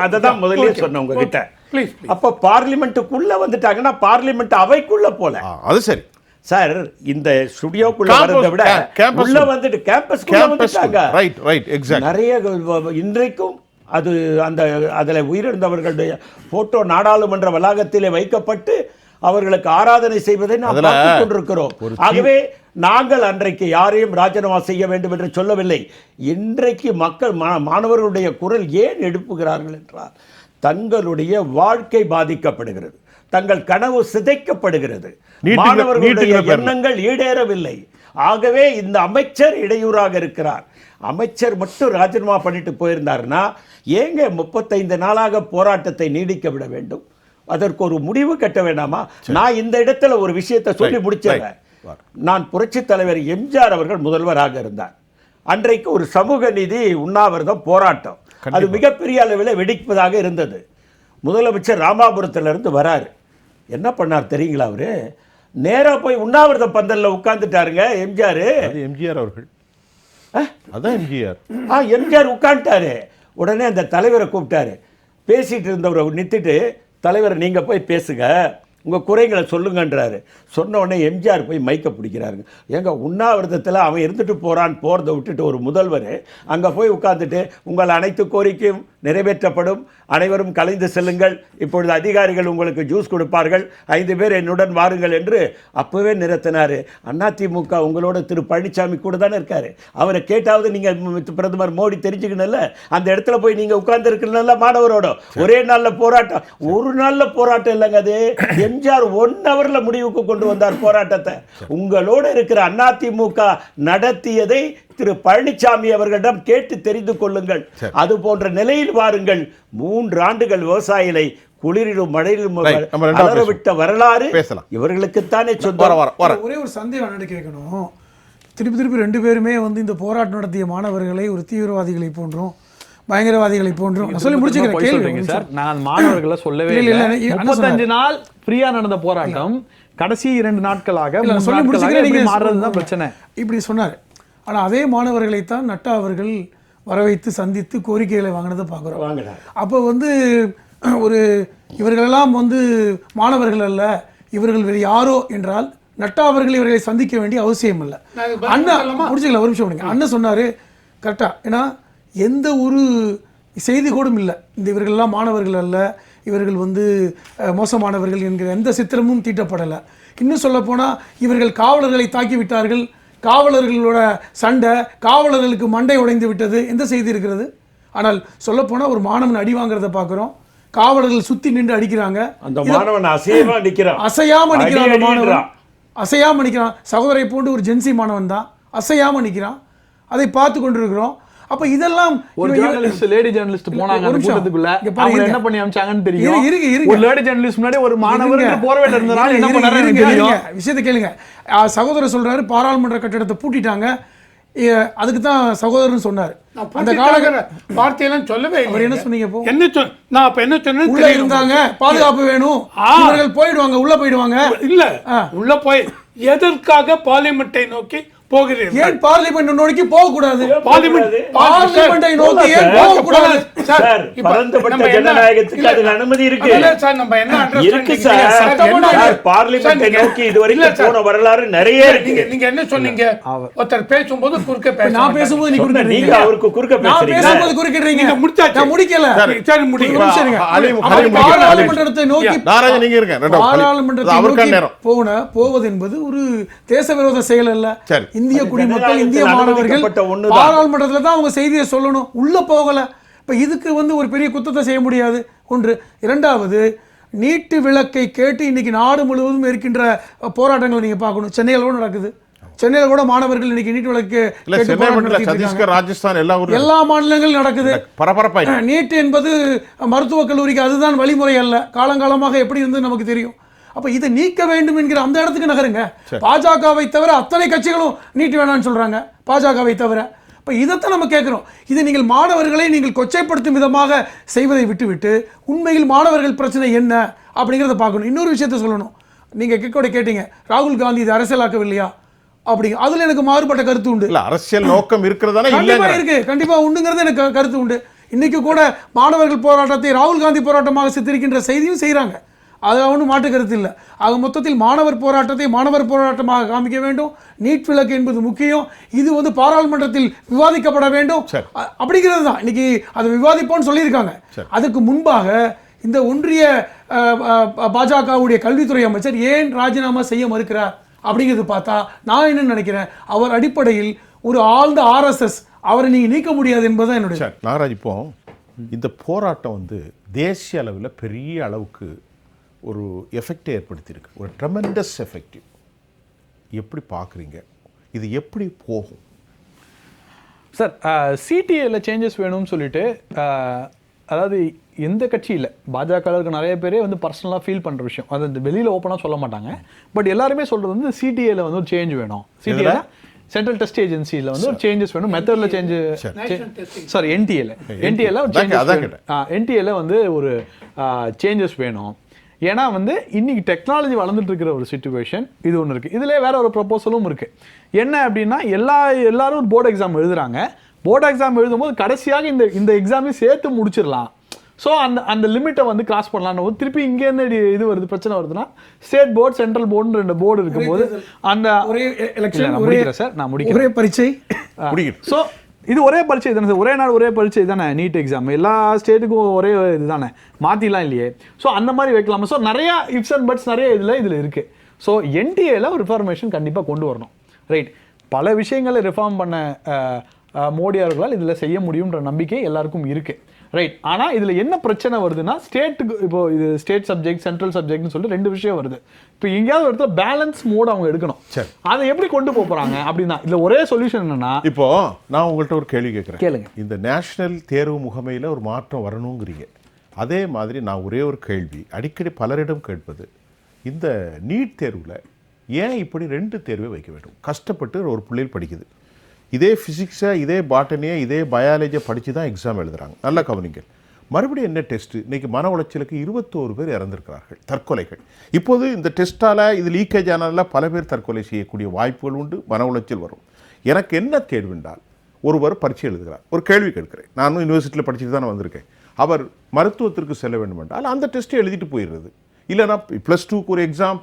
அதை தான் முதல்ல சொன்னேன் உங்ககிட்ட. அப்ப பார்லிமெண்ட்டுக்குள்ள வந்துட்டாங்கன்னா பார்லிமெண்ட் அவைக்குள்ள போல. அது சரி சார், இந்த ஸ்டுடியோக்குள்ள வரதை விட உள்ள வந்துட்டு கேம்பஸ்க்குள்ள வந்துட்டாங்க. நிறைய இன்றைக்கும் அது அந்த அதில் உயிரிழந்தவர்களுடைய போட்டோ நாடாளுமன்ற வளாகத்திலே வைக்கப்பட்டு அவர்களுக்கு ஆராதனை செய்வதை நாம் பார்த்துக் கொண்டிருக்கிறோம். ஆகவே நாங்கள் அன்றைக்கு யாரையும் ராஜினாமா செய்ய வேண்டும் என்று சொல்லவில்லை. இன்றைக்கு மக்கள் மாணவர்களுடைய குரல் ஏன் எழுப்புகிறார்கள் என்றால், தங்களுடைய வாழ்க்கை பாதிக்கப்படுகிறது, தங்கள் கனவு சிதைக்கப்படுகிறது, மாணவர்களுடைய எண்ணங்கள் ஈடேறவில்லை. ஆகவே இந்த அமைச்சர் இடையூறாக இருக்கிறார். அமைச்சர் மட்டும் ராஜினாமா பண்ணிட்டு போயிருந்தாருன்னா ஏங்க 35 நாளாக போராட்டத்தை நீடிக்க விட வேண்டும்? அதற்கு ஒரு முடிவு கட்ட வேண்டாமா? நான் இந்த இடத்துல ஒரு விஷயத்தை சொல்லி முடிச்சேன். நான் புரட்சி தலைவர் எம்ஜிஆர் அவர்கள் முதல்வராக இருந்தார். அன்றைக்கு ஒரு சமூக நீதி உண்ணாவிரதம் போராட்டம், அது மிகப்பெரிய அளவில் வெடிப்பதாக இருந்தது. முதலமைச்சர் ராமாபுரத்திலிருந்து வராரு. என்ன பண்ணார் தெரியுங்களா? அவரு நேரா போய் உண்ணாவிரத பந்தல்ல உட்கார்ந்துட்டாருங்க எம்ஜிஆர். எம்ஜிஆர் அவர்கள் அதான் எம்ஜிஆர் உட்காந்துட்டாரு. உடனே அந்த தலைவரை கூப்பிட்டாரு. பேசிட்டு இருந்தவரை நிறுத்திட்டு, தலைவர் நீங்க போய் பேசுங்க, உங்கள் குறைகளை சொல்லுங்கன்றாரு. சொன்ன உடனே எம்ஜிஆர் போய் மைக்க பிடிக்கிறாருங்க. ஏங்க உண்ணாவிரதத்தில் அவன் இருந்துட்டு போகிறத விட்டுட்டு ஒரு முதல்வர் அங்கே போய் உட்கார்ந்துட்டு உங்கள் அனைத்து கோரிக்கையும் நிறைவேற்றப்படும், அனைவரும் கலைந்து செல்லுங்கள், இப்பொழுது அதிகாரிகள் உங்களுக்கு ஜூஸ் கொடுப்பார்கள், 5 பேர் என்னுடன் வாருங்கள் என்று அப்போவே நிறுத்தினார். அதிமுக உங்களோட திரு பழனிசாமி கூட தானே இருக்காரு. அவரை கேட்டாவது நீங்கள் பிரதமர் மோடி தெரிஞ்சுக்கணும்ல. அந்த இடத்துல போய் நீங்கள் உட்கார்ந்துருக்கணும்ல மாணவரோட. ஒரே நாளில் போராட்டம், ஒரு நாளில் போராட்டம் இல்லைங்க, அது எம்ஜிஆர் 1 ஹவர்ல முடிவுக்கு கொண்டு வந்தார் போராட்டத்தை. உங்களோட இருக்கிற அதிமுக நடத்தியதை திரு பழனிசாமி அவர்களிடம் கேட்டு தெரிந்து கொள்ளுங்கள். அது போன்ற நிலையில் வாருங்கள். 3 ஆண்டுகள் விவசாயிகளை குளிரிலும் மழையிலும் விட்ட வரலாறு இவர்களுக்குத்தானே சொந்தம். ஒரே ஒரு சந்தேகம் என்னன்னு கேட்கணும். திருப்பி 2 பேருமே வந்து இந்த போராட்டம் நடத்திய மாணவர்களை ஒரு தீவிரவாதிகளை போன்றும் பயங்கரவாதிகளை போன்றும் சொல்லி முடிச்சுக்கிறேன் சார். நான் மாணவர்களை சொல்லவே இல்லை. 35 நாள் ஃப்ரீயா நடந்த போராட்டம் கடைசி 2 நாட்களாக சொல்லி முடிச்சுக்கிறேன் பிரச்சனை இப்படி சொன்னார். ஆனா அதே மாணவர்களைத்தான் நட்டா அவர்கள் வர வைத்து சந்தித்து கோரிக்கைகளை வாங்கினதை பார்க்குறோம். அப்போ வந்து ஒரு இவர்களெல்லாம் வந்து மாணவர்கள் அல்ல, இவர்கள் வேறு யாரோ என்றால் நட்டா அவர்கள் இவர்களை சந்திக்க வேண்டிய அவசியம் இல்லை. அண்ணா முடிச்சுக்கலாம், ஒரு நிமிஷம். அண்ணன் சொன்னார் கரெக்டாக. ஏன்னா எந்த ஒரு செய்தி கூடும் இல்லை இந்த இவர்கள்லாம் மாணவர்கள் அல்ல, இவர்கள் வந்து மோசமானவர்கள் என்கிற எந்த சித்திரமும் தீட்டப்படலை. இன்னும் சொல்லப்போனால் இவர்கள் காவலர்களை தாக்கி விட்டார்கள், காவலர்களோட சண்டை, காவலர்களுக்கு மண்டை உடைந்து விட்டது, எந்த செய்தி இருக்கிறது? ஆனால் சொல்லப்போனால் ஒரு மாணவன் அடி வாங்குறத பார்க்குறோம். காவலர்கள் சுற்றி நின்று அடிக்கிறாங்க, அந்த மாணவன் அசையாம நிற்கிறான். அசையாம நிற்கிறான். சகோதரை போன்று ஒரு ஜென்சி மாணவன் தான் அசையாம நிற்கிறான். அதை பார்த்து கொண்டிருக்கிறோம். அப்ப இதெல்லாம் ஒரு ஜர்னலிஸ்ட், லேடி ஜர்னலிஸ்ட் போனாங்க அந்த கூட்டத்துக்குள்ள. அவங்க என்ன பண்ணி அனுப்பிச்சாங்கன்னு தெரியும். ஒரு லேடி ஜர்னலிஸ்ட் முன்னாடி ஒரு மாணவர் போர்வேல இருந்தனால என்ன பண்ணாருன்னு தெரியும். விஷயத்தை கேளுங்க. சகோதரர் சொல்றாரு பாராளுமன்ற கட்டடத்தை பூட்டிட்டாங்க, அதுக்கு தான் சகோதரன் சொன்னாரு. அந்த காலகட்ட வார்த்தையெல்லாம் சொல்லவே இல்லை. அவர் என்ன சொன்னீங்க? நான் அப்ப என்ன சொன்னேன்? உள்ள இருந்தாங்க, பாதுகாப்பு வேணும், அவர்கள் போயிடுவாங்க, உள்ள போயிடுவாங்க. இல்ல, உள்ள போய் எதற்காக பார்லிமெண்டை நோக்கி போகிறீர்கள்? ஏன் பார்லிமெண்ட் நோக்கி போக கூடாது? பார்லிமெண்டை நோக்கி ஏன் போக கூடாது? சார், பரந்துபட்ட ஜனநாயகத்துக்கு அதுல அனுமதி இருக்கு. சார், நம்ம என்ன இருக்கு சார். பார்லிமெண்டை நோக்கி இதுவரைக்கும் போன வரலாறு நிறைய இருக்கு. நீங்க என்ன சொன்னீங்க? ஒருத்தர் பேசும்போது குறுக்க பேச, நான் பேசும்போது நீங்க அவருக்கு குறுக்க பேசுறீங்க. நான் பேசும்போது குறுக்கிடுறீங்க. நீங்க முடிச்சாச்சு. நான் முடிக்கல. சரி, முடிங்க. பார்லிமெண்டத்தை நோக்கி பார்லிமெண்டத்தை நோக்கி போவது என்பது ஒரு தேச விரோத செயல் அல்ல. இந்திய குடிமக்கள், இந்திய மாணவர்கள் பாராளுமன்றத்தில் தான் அவங்க செய்தியை சொல்லணும், உள்ள போகல. இப்ப இதுக்கு வந்து ஒரு பெரிய குத்தத்தை செய்ய முடியாது. ஒன்று. இரண்டாவது, நீட்டு விளக்கை கேட்டு இன்னைக்கு நாடு முழுவதும் இருக்கின்ற போராட்டங்களை நீங்க பார்க்கணும். சென்னையில் கூட நடக்குது. சென்னையில் கூட மாணவர்கள் இன்னைக்கு நீட் விளக்கு ராஜஸ்தான் எல்லா மாநிலங்களும் நடக்குது. நீட் என்பது மருத்துவக் கல்லூரிக்கு அதுதான் வழிமுறை அல்ல. காலங்காலமாக எப்படி இருந்து நமக்கு தெரியும். அப்ப இதை நீக்க வேண்டும் என்கிற அந்த இடத்துக்கு நகருங்க. பாஜகவை தவிர அத்தனை கட்சிகளும் நீட் வேணாம்னு சொல்றாங்க, பாஜகவை தவிர. இப்ப இதைத்தான் நம்ம கேட்கிறோம். இதை நீங்கள் மாணவர்களை நீங்கள் கொச்சைப்படுத்தும் விதமாக செய்வதை விட்டுவிட்டு உண்மையில் மாணவர்கள் பிரச்சனை என்ன அப்படிங்கிறத பார்க்கணும். இன்னொரு விஷயத்த சொல்லணும். நீங்க கேட்டீங்க, ராகுல் காந்தி இதை அரசியலாக்கவில்லையா அப்படிங்க. அதுல எனக்கு மாறுபட்ட கருத்து உண்டு. அரசியல் நோக்கம் இருக்கிறதா? இருக்கு, கண்டிப்பா உண்டுங்கிறது எனக்கு கருத்து உண்டு. இன்னைக்கு கூட மாணவர்கள் போராட்டத்தை ராகுல் காந்தி போராட்டமாக சித்தரிக்கின்ற செய்தியும் செய்யறாங்க. அது ஒன்றும் மாற்று கருத்து இல்லை. ஆக மொத்தத்தில் மாணவர் போராட்டத்தை மாணவர் போராட்டமாக காமிக்க வேண்டும். நீட் விளக்கு என்பது முக்கியம். இது வந்து பாராளுமன்றத்தில் விவாதிக்கப்பட வேண்டும் அப்படிங்கிறது தான். இன்னைக்கு அதை விவாதிப்போம்னு சொல்லியிருக்காங்க. அதுக்கு முன்பாக இந்த ஒன்றிய பாஜகவுடைய கல்வித்துறை அமைச்சர் ஏன் ராஜினாமா செய்ய மறுக்கிறார் அப்படிங்கிறது பார்த்தா நான் என்ன நினைக்கிறேன், அவர் அடிப்படையில் ஒரு ஆழ்ந்த RSS, அவரை நீங்க நீக்க முடியாது என்பதுதான் என்னுடைய. நாகராஜ், இப்போ இந்த போராட்டம் வந்து தேசிய அளவில் பெரிய அளவுக்கு ஒரு எஃபெக்டை ஏற்படுத்தியிருக்கு, ஒரு ட்ரெமெண்டஸ் எஃபெக்டிவ். எப்படி பார்க்குறீங்க? இது எப்படி போகும் சார்? சிடிஏல சேஞ்சஸ் வேணும்னு சொல்லிட்டு, அதாவது எந்த கட்சியில் பாஜகவுக்கு நிறைய பேரே வந்து பர்சனலாக ஃபீல் பண்ணுற விஷயம், அது வெளியில் ஓப்பனாக சொல்ல மாட்டாங்க. பட் எல்லாருமே சொல்கிறது வந்து சிடிஏல வந்து ஒரு சேஞ்ச் வேணும். சிடிஏல சென்ட்ரல் டெஸ்ட் ஏஜென்சியில் வந்து ஒரு சேஞ்சஸ் வேணும், மெத்தடில் சேஞ்சு, சாரி என்டிஏல வந்து ஒரு சேஞ்சஸ் வேணும். ஏன்னா வந்து இன்னைக்கு டெக்னாலஜி வளர்ந்துட்டு இருக்கிற ஒரு சிச்சுவேஷன் இது ஒன்று இருக்குது. இதிலே வேற ஒரு ப்ரொபோசலும் இருக்குது. என்ன அப்படின்னா, எல்லாரும் போர்டு எக்ஸாம் எழுதுறாங்க. போர்டு எக்ஸாம் எழுதும்போது கடைசியாக இந்த எக்ஸாமையும் சேர்த்து முடிச்சிடலாம். ஸோ அந்த லிமிட்டை வந்து கிராஸ் பண்ணலான்னு போது திருப்பி இங்கே என்ன இது வருது பிரச்சனை வருதுன்னா ஸ்டேட் போர்டு சென்ட்ரல் போர்டுன்னு 2 போர்டு இருக்கும்போது அந்த ஒரே எலெக்ஷன் நான் முடிக்கிறேன் சார் நான் முடிக்கிறேன் ஒரே பரீட்சை. ஸோ இது ஒரே பரீட்சை தானே சார், ஒரே நாள் ஒரே பரீட்சை தானே நீட் எக்ஸாம், எல்லா ஸ்டேட்டுக்கும் ஒரே இது தானே, மாற்றிலாம் இல்லையே. ஸோ அந்த மாதிரி வைக்கலாமா? ஸோ நிறையா இஃப்ஸ் அண்ட் பட்ஸ் நிறைய இதில் இருக்குது. ஸோ என்டிஏல ஒரு ரிஃபார்மேஷன் கண்டிப்பாக கொண்டு வரணும். ரைட், பல விஷயங்களை ரிஃபார்ம் பண்ண மோடி அவர்களால் இதில் செய்ய முடியுன்ற நம்பிக்கை எல்லாருக்கும் இருக்குது. ரைட், ஆனால் இதில் என்ன பிரச்சனை வருதுன்னா ஸ்டேட்டுக்கு இப்போ இது ஸ்டேட் சப்ஜெக்ட் சென்ட்ரல் சப்ஜெக்ட்னு சொல்லிட்டு 2 விஷயம் வருது. இப்போ எங்கேயாவது ஒரு இடத்துல பேலன்ஸ் மோட் அவங்க எடுக்கணும். அதை எப்படி கொண்டு போகிறாங்க அப்படின்னா இதில் ஒரே சொல்யூஷன் என்னன்னா, இப்போ நான் உங்கள்கிட்ட ஒரு கேள்வி கேட்குறேன். கேளுங்க. இந்த நேஷனல் தேர்வு முகமையில் ஒரு மாற்றம் வரணுங்கிறீங்க. அதே மாதிரி நான் ஒரே ஒரு கேள்வி அடிக்கடி பலரிடம் கேட்பது, இந்த நீட் தேர்வில் ஏன் இப்படி 2 தேர்வை வைக்க வேண்டும்? கஷ்டப்பட்டு ஒரு பிள்ளைகள் படிக்குது, இதே ஃபிசிக்ஸை இதே பாட்டனியை இதே பயாலஜியை படித்து தான் எக்ஸாம் எழுதுகிறாங்க. நல்ல கவனிங்க. மறுபடியும் என்ன டெஸ்ட்டு? இன்றைக்கி மன உளைச்சலுக்கு 21 பேர் இறந்திருக்கிறார்கள், தற்கொலைகள். இப்போது இந்த டெஸ்ட்டால் இது லீக்கேஜ் ஆனால பல பேர் தற்கொலை செய்யக்கூடிய வாய்ப்புகள் உண்டு, மன உளைச்சல் வரும். எனக்கு என்ன கேள்வின்றால், ஒருவர் பரீட்சை எழுதுகிறார், ஒரு கேள்வி கேட்கிறேன், நானும் யூனிவர்சிட்டியில் படிச்சுட்டு தான் வந்திருக்கேன். அவர் மருத்துவத்திற்கு செல்ல வேண்டும் என்றால் அந்த டெஸ்ட்டை எழுதிட்டு போயிடுறது. இல்லைனா +2க்கு ஒரு எக்ஸாம்,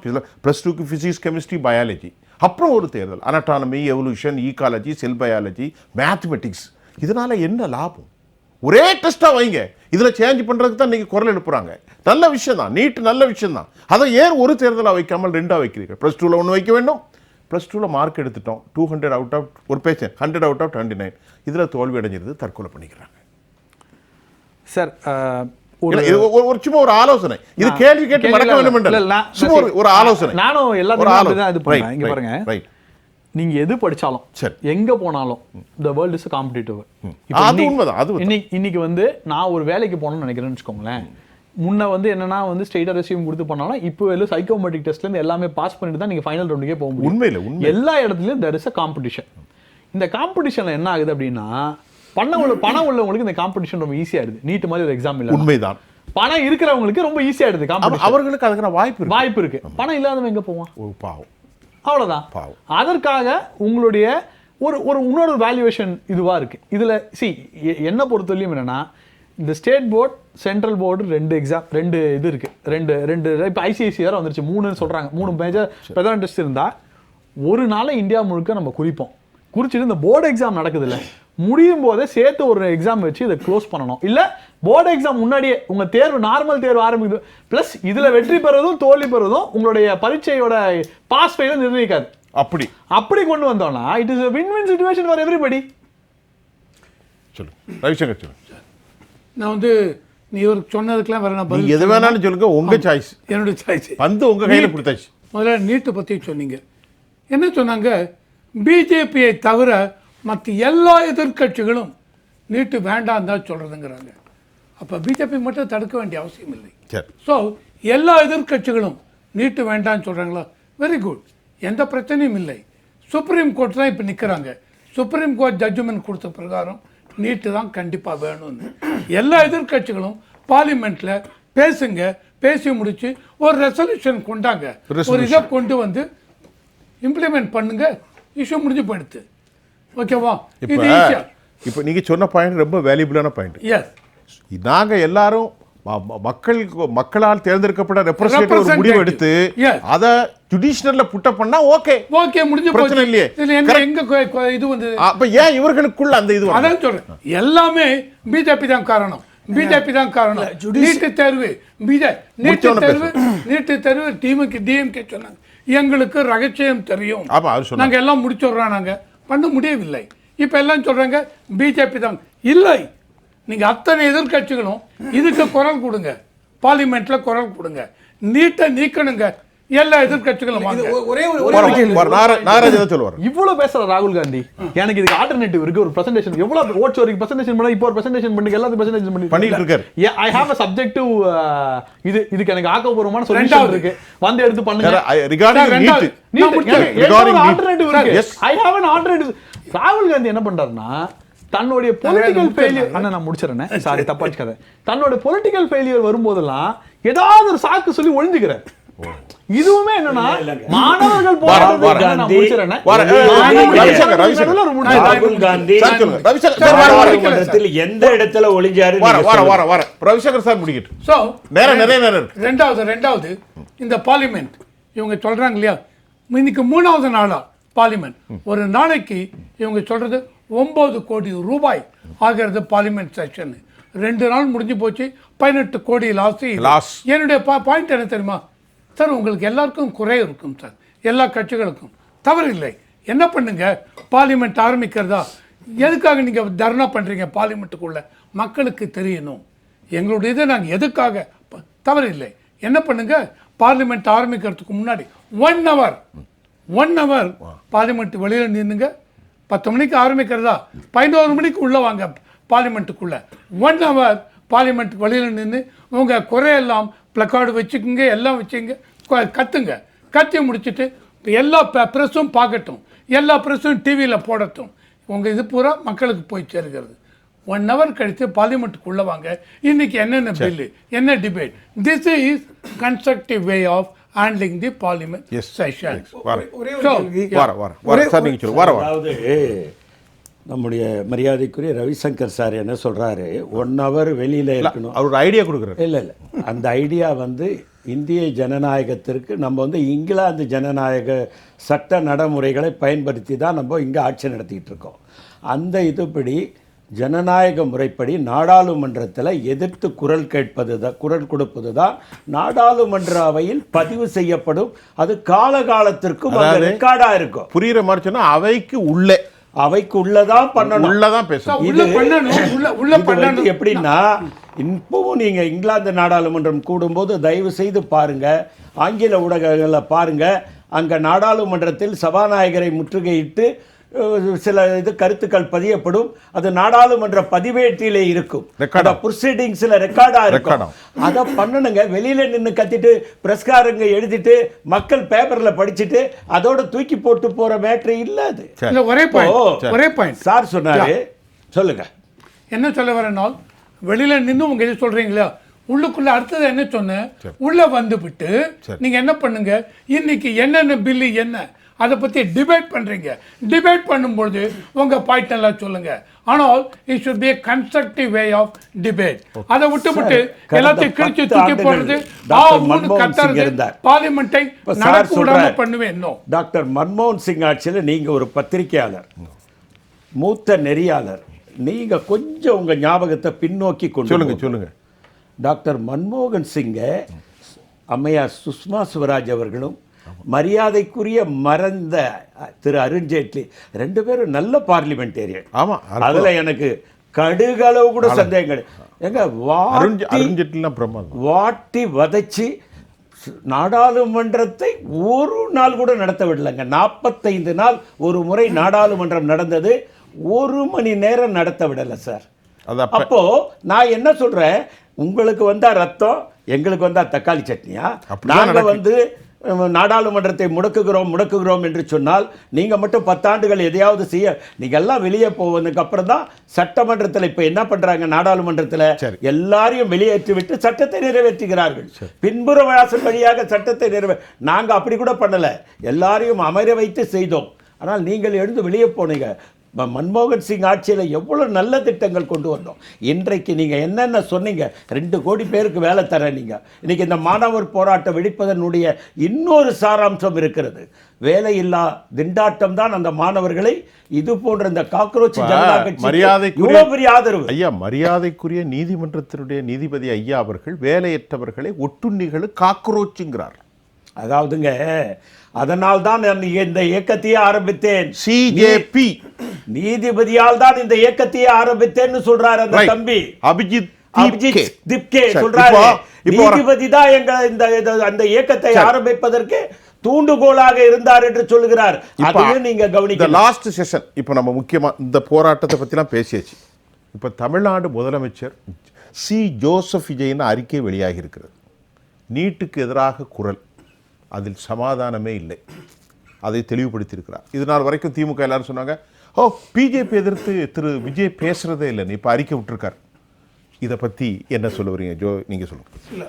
+2க்கு ஃபிசிக்ஸ் கெமிஸ்ட்ரி பயாலஜி, அப்புறம் ஒரு தேர்தல் anatomy evolution ecology cell biology mathematics. இதனால் என்ன லாபம்? ஒரே டெஸ்ட்டாக வைங்க, இதில் சேஞ்ச் பண்ணுறதுக்கு தான் நீங்கள் குரல் எழுப்புறாங்க. நல்ல விஷயம் தான், நீட் நல்ல விஷயம் தான். அதை ஏன் ஒரு தேர்தலாக வைக்காமல் 2ஆக வைக்கிறீர்கள்? +2ல் 1 வைக்க வேண்டும். +2ல் மார்க் எடுத்துட்டோம், 200 அவுட் ஆஃப் ஒரு பேஷன் 100 அவுட் ஆஃப் 29, இதில் தோல்வி அடைஞ்சிருது, தற்கொலை பண்ணிக்கிறாங்க. சார் ஒரு சும்மா ஒரு ஆலோசனை, இது கேள்வி கேட்டு நடக்க வேண்டும் என்று சும்மா ஒரு ஆலோசனை. நானும் எல்லாரும் இது பண்ணுறேன். இங்க பாருங்க, ரைட், நீங்க எது படிச்சாலும் சரி, எங்க போனாலும் the world is competitive. அது உண்மைதான். அது இன்னைக்கு வந்து நான் ஒரு வேலைக்கு போகணும்னு நினைக்கிறேன்னு வச்சுக்கோங்களேன். முன்ன வந்து என்னன்னா வந்து ஸ்ட்ரெயிட்டா ரெஸ்யூம் கொடுத்து பண்ணாலும் இப்போ எல்லாம் சைக்கோமெட்ரிக் டெஸ்ட்ல இருந்து எல்லாமே பாஸ் பண்ணிட்டு தான் நீங்க ஃபைனல் ரவுண்டுக்கே போக முடியும். உண்மையில எல்லா இடத்துலயும் there is a competition. இந்த காம்படிஷன்ல என்ன ஆகுது அப்படின்னா பணம் உள்ளவங்களுக்கு இந்த காம்படிஷன் ரொம்ப ஈஸியா ஆயிடுது. நீட் மாதிரி ஒரு எக்ஸாம் இல்ல, உண்மைதான். பணம் இருக்கிறவங்களுக்கு ரொம்ப ஈஸியா ஆயிடுது காம்படிஷன், அவர்களுக்கு அதுக்கான வாய்ப்பு இருக்கு. பணம் இல்லாதவங்க எங்க போவான்? பாவம், அவ்வளவுதான். அதற்காக உங்களுடைய ஒரு இன்னொரு வேல்யூவேஷன் இதுவா இருக்கு. இதுல என்ன பொறுத்தவரையும் என்னன்னா, இந்த state board central board 2 exam 2 இது இருக்கு. ரெண்டு இப்போ ஐசிஐசி வேற வந்துருச்சு, 3 சொல்றாங்க. 3 மேஜர் பிரதான டெஸ்ட் இருந்தா ஒரு நாளை இந்தியா முழுக்க நம்ம குறிச்சிட்டு இந்த போர்டு எக்ஸாம் நடக்குது இல்லை, முடியும் போதே சேர்த்து ஒரு எக்ஸாம் வச்சு இதை க்ளோஸ் பண்ணணும். இல்லை போர்டு எக்ஸாம் முன்னாடியே உங்க தேர்வு நார்மல் தேர்வு ஆரம்பிக்குது, பிளஸ் இதுல வெற்றி பெறதும் தோல்வி பெறதும் உங்களுடைய பரீட்சையோட பாஸ் ஃபெயில நிர்ணயிக்காது. அப்படி கொண்டு வந்தோம்னா it is a win-win situation for everybody. சொல்லு ரவிசங்கர், சொல்லு. நான் வந்து நீ இவருக்கு சொன்னதுக்கெல்லாம் வர நான் பதில் எது வேணாலும் சொல்லுங்க, உங்க சாய்ஸ். என்னோட சாய்ஸ் வந்து உங்க கையில கொடுத்தாச்சு. முதல்ல நீட்டை பற்றி சொன்னீங்க. என்ன சொன்னாங்க? பிஜேபியை தவிர மற்ற எல்லா எதிர்கட்சிகளும் நீட்டு வேண்டாம் தான் சொல்கிறதுங்கிறாங்க. அப்போ பிஜேபி மட்டும் தடுக்க வேண்டிய அவசியம் இல்லை. ஸோ எல்லா எதிர்கட்சிகளும் நீட்டு வேண்டாம்னு சொல்கிறாங்களா? வெரி குட், எந்த பிரச்சனையும் இல்லை. சுப்ரீம் கோர்ட் தான் இப்போ நிற்கிறாங்க. சுப்ரீம் கோர்ட் ஜட்ஜ்மெண்ட் கொடுத்த பிரகாரம் நீட்டு தான் கண்டிப்பாக வேணும்னு எல்லா எதிர்கட்சிகளும் பார்லிமெண்ட்டில் பேசுங்க, பேசி முடிச்சு ஒரு ரெசல்யூஷன் கொண்டாங்க, ஒரு இதை கொண்டு வந்து இம்ப்ளிமெண்ட் பண்ணுங்க, இஷ்யூ முடிஞ்சு போயிடுது. ஓகேவா? இப்போ நீங்க சொன்ன பாயிண்ட் ரொம்ப வேல்யூபிளான பாயிண்ட். எஸ், நாங்க எல்லாரும் மக்களால் தேர்ந்தெடுக்கப்பட்ட ரெப்ரசன்டேட்டிவ் ஒரு முடிவு எடுத்து அத ஜுடிஷியல்ல புட் பண்ணா ஓகே முடிஞ்சு பிரச்சனை இல்லையே. எங்க இது வந்து அப்ப ஏன் இவர்களுக்குள்ள அந்த இது? அதான் சொல்றேன், எல்லாமே பிஜேபி தான் காரணம். பிஜேபி தான் காரணம். நீட்டு தேர்வு நீட்டு தேர்வு டிஎம்கே சொன்னாங்க எங்களுக்கு ரகசியம் தெரியும், நாங்க எல்லாம் முடிச்சுடுறோம், நாங்க பண்ண முடியவில்லை. இப்ப எல்லாம் சொல்றாங்க பிஜேபி தான். இல்லை, நீங்க அத்தனை எதிர்கட்சிகளும் இதுக்கு குரல் கொடுங்க, பார்லிமெண்ட்ல குரல் கொடுங்க, நீட்டை நீக்கணுங்க. எல்லா எதிர்கட்சிகளும் இவ்வளவு பேசுற ராகுல் காந்தி, எனக்கு இதுக்கு ஆல்டர்னேட்டிவ் இருக்கு. ஒரு பிரசன்டேஷன் எவ்வளவு ஓட்ஸ் வரைக்கும் பிரசன்டேஷன் பண்ணா, இப்போ ஒரு பிரசன்டேஷன் பண்ணி எல்லாத்தையும் பிரசன்டேஷன் பண்ணிட்டு இருக்காரு. ஐ ஹேவ் a subjective இதுக்கு எனக்கு ஆக்கப்பூர்வமான சொல்யூஷன் இருக்கு, வந்து எடுத்து பண்ணுங்க. I have an alternative. ராகுல் காந்தி என்ன பண்றாருன்னா, தன்னுடைய பொலிட்டிக்கல் ஃபெயிலியர், நான் முடிச்சிடறேன், சாரி தப்பாச்சுக்காத, தன்னோட பொலிட்டிக்கல் ஃபெயிலியர் வரும்போதெல்லாம் ஏதாவது ஒரு சாக்கு சொல்லி ஒழிஞ்சுக்கிறார். இதுவுமே என்னன்னா மாணவர்கள் வாரம், போராட்டத்தை நான் முடிச்சிடுறேன். ரவிசங்கர். ராகுல் காந்தி சார், சொல்லுங்க. ரவிசங்கர் சார், வார, வார. நாடாளுமன்றத்தில் எந்த இடத்துல ஒளிஞ்சாரு வார, நீங்க வார, சொல்லுங்க. வார, வார. ரவிசங்கர் சார் முடிக்கட்டும். ஸோ நிறைய நேரம் இருக்கு. ரெண்டாவது இந்த பார்லிமெண்ட் இவங்க சொல்றாங்க இல்லையா, இன்னைக்கு 3வது நாளா பார்லிமெண்ட். ஒரு நாளைக்கு இவங்க சொல்றது 9 கோடி ரூபாய் ஆகிறது பார்லிமெண்ட் செஷன். 2 நாள் முடிஞ்சு போச்சு, 18 கோடி லாஸ். என்னுடைய பாயிண்ட் என்ன தெரியுமா சார், உங்களுக்கு எல்லாருக்கும் குறை இருக்கும் சார், எல்லா கட்சிகளுக்கும் தவறு இல்லை. என்ன பண்ணுங்க, பார்லிமெண்ட் ஆரம்பிக்கிறதா, எதுக்காக நீங்க தர்ணா பண்றீங்க பார்லிமெண்ட்டுக்குள்ள, மக்களுக்கு தெரியணும் எங்களுடைய இதை நாங்கள் எதுக்காக, தவறு இல்லை. என்ன பண்ணுங்க, பார்லிமெண்ட் ஆரம்பிக்கிறதுக்கு முன்னாடி 1 hour பார்லிமெண்ட் வெளியில் நின்னுங்க. 10 மணிக்கு ஆரம்பிக்கிறதா, 11 மணிக்கு உள்ள வாங்க பார்லிமெண்ட்டுக்குள்ள. 1 hour பார்லிமெண்ட் வெளியில் நின்று உங்கள் குறையெல்லாம் பிளக்கார்டு வச்சுக்கோங்க, எல்லாம் வச்சுங்க, கத்துங்க. கத்தி முடிச்சுட்டு எல்லா ப்ரெஸ்ஸும் பார்க்கட்டும், எல்லா ப்ரெஸ்ஸும் டிவியில் போடட்டும். உங்கள் இது பூரா மக்களுக்கு போய் சேருகிறது. 1 hour கழித்து பார்லிமெண்ட்டுக்குள்ளே வாங்க. இன்னைக்கு என்னென்ன பில்லு, என்ன debate. This is constructive way of handling the parliament session. ஒரே ஒரு கேள்வி. அதாவது நம்முடைய மரியாதைக்குரிய ரவிசங்கர் சார் என்ன சொல்றாரு, 1 hour வெளியில இருக்கணும். அவர் ஐடியா கொடுக்குறாரு. இல்ல அந்த ஐடியா இந்திய ஜனநாயகத்திற்கு நம்ம இங்கிலாந்து ஜனநாயக சட்ட நடைமுறைகளை பயன்படுத்தி தான் நம்ம இங்கே ஆட்சி நடத்திட்டு இருக்கோம். அந்த இதுபடி ஜனநாயக முறைப்படி நாடாளுமன்றத்தில் எதிர்த்து குரல் கொடுப்பது தான் நாடாளுமன்ற அவையில் பதிவு செய்யப்படும். அது காலகாலத்திற்கும் ரெக்கார்டா இருக்கும். புரியுற மாதிரி சொன்னா அவைக்கு உள்ளதான் பண்ணணும், உள்ளதான் பேசணும். இது எப்படின்னா, இப்பவும் நீங்க இங்கிலாந்து நாடாளுமன்றம் கூடும்போது தயவு செய்து பாருங்க, ஆங்கில ஊடகங்களை பாருங்க, அங்க நாடாளுமன்றத்தில் சபாநாயகரை முற்றுகையிட்டு சில கருத்துக்கள் பதியப்படும். அது நாடாளுமன்ற பதிவேட்டிலே இருக்கும், ப்ரொசீடிங்ஸ்ல ரெக்கார்டா இருக்கும். அதை பண்ணணுங்க. வெளியில நின்று கத்திட்டு பிரஸ்காரங்க எழுதிட்டு மக்கள் பேப்பர்ல படிச்சுட்டு அதோட தூக்கி போட்டு போற மேட்ரு இல்ல. அது ஒரே பாயிண்ட் சார் சொன்னாரு. சொல்லுங்க, என்ன சொல்ல வரனால், வெளியில நின்று உங்க இது சொல்றீங்களா, உள்ளுக்குள்ள அடுத்தது என்ன சொன்ன, உள்ள வந்து விட்டு நீங்க என்ன பண்ணுங்க, இன்னைக்கு என்னென்ன பில்லு என்ன அதை பத்தி டிபேட் பண்றீங்க. டிபேட் பண்ணும்போது உங்க பாயிண்ட் எல்லாம் சொல்லுங்க. ஆனால் it should be a constructive way of debate. அதை விட்டு எல்லாத்தையும் கிழிச்சு தூக்கி போடுறது, பார்லிமெண்டை நடக்க விடாம பண்ணுவேன். டாக்டர் மன்மோகன் சிங் ஆட்சியில் நீங்க ஒரு பத்திரிகையாளர், மூத்த நெறியாளர், நீங்க கொஞ்சம் உங்க ஞாபகத்தை பின்னோக்கி கொண்டு சொல்லுங்க. டாக்டர் மன்மோகன் சிங்கை அம்மையார் சுஷ்மா ஸ்வராஜ் அவர்களும் மரியாதைக்குரிய மறந்த திரு அருண்ஜேட்லி 2 பேரும் நல்ல பார்லிமெண்டேரியன். ஆமா, அதுல எனக்கு கடுகளவு கூட சந்தேகம். எங்க வாட்டி வதைச்சு நாடாளுமன்றத்தை ஒரு நாள் கூட நடத்த விடலைங்க. 45 நாள் ஒரு முறை நாடாளுமன்றம் நடந்தது, 1 மணி நேரம் நடத்த விடலை சார். அப்போ நான் என்ன சொல்றேன், உங்களுக்கு வந்தா ரத்தம், எங்களுக்கு வந்தா தக்காளி சட்னியா? நாங்க நாடாளுமன்றத்தை முடக்குகிறோம் என்று சொன்னால் நீங்க மட்டும் 10 ஆண்டுகள் எதையாவது செய்ய, நீங்க எல்லாம் வெளியே போவதுக்கு அப்புறம் தான் சட்டமன்றத்தில் இப்ப என்ன பண்றாங்க, நாடாளுமன்றத்தில் எல்லாரையும் வெளியேற்றி விட்டு சட்டத்தை நிறைவேற்றுகிறார்கள். பின்புற வாசல் வழியாக சட்டத்தை நாங்க அப்படி கூட பண்ணல, எல்லாரையும் அமர வைத்து செய்தோம். ஆனால் நீங்கள் எழுந்து வெளியே போனீங்க. மன்மோகன் சிங் ஆட்சியில் எவ்வளவு நல்ல திட்டங்கள் கொண்டு வந்தோம். இன்றைக்கு நீங்க என்னென்ன சொன்னீங்க, 2 கோடி பேருக்கு வேலை தர. நீங்க இன்னைக்கு இந்த மாணவர் போராட்டம் வெடிப்பதனுடைய இன்னொரு சாராம்சம் இருக்கிறது. வேலையில்லா திண்டாட்டம் தான் அந்த மாணவர்களை இது போன்ற இந்த காக்ரோச் மரியாதைக்குரிய ஆதரவு. ஐயா, மரியாதைக்குரிய நீதிமன்றத்தினுடைய நீதிபதி ஐயா அவர்கள் வேலையற்றவர்களை ஒட்டுண்ணிகளும் காக்ரோச்சுங்கிறார். அதாவதுங்க, அதனால் தான் இந்த இயக்கத்தையே ஆரம்பித்தேன். சிஜேபி நீதிபதியால் தான் இந்த இயக்கத்தையே ஆரம்பித்தேன்னு சொல்றாரு அந்த தம்பி அபிஜித் திப்கே சொல்றாரு. நீதிபதி தான் எங்க அந்த இயக்கத்தை ஆரம்பிப்பதற்கு தூண்டுகோலாக இருந்தார் என்று சொல்லுகிறார். அதையும் நீங்க கவனிக்க. லாஸ்ட் செஷன் இப்போ நம்ம முக்கியமா இந்த போராட்டத்தை பத்திலாம் பேசியாச்சு. இப்போ தமிழ்நாடு முதலமைச்சர் சி ஜோசப் விஜயின் அறிக்கை வெளியாகி இருக்கிறது. நீட்டுக்கு எதிராக குரல், அதில் சமாதானமே இல்லை, அதை தெளிவுபடுத்தியிருக்கிறார். இது நாள் வரைக்கும் திமுக எல்லாரும் சொன்னாங்க, பிஜேபி எதிர்த்து திரு விஜய் பேசுறதே இல்லைன்னு இப்போ அறிக்கை விட்டுருக்கார். இதை பற்றி என்ன சொல்ல வரீங்க ஜோ, நீங்கள் சொல்லுங்கள். இல்லை,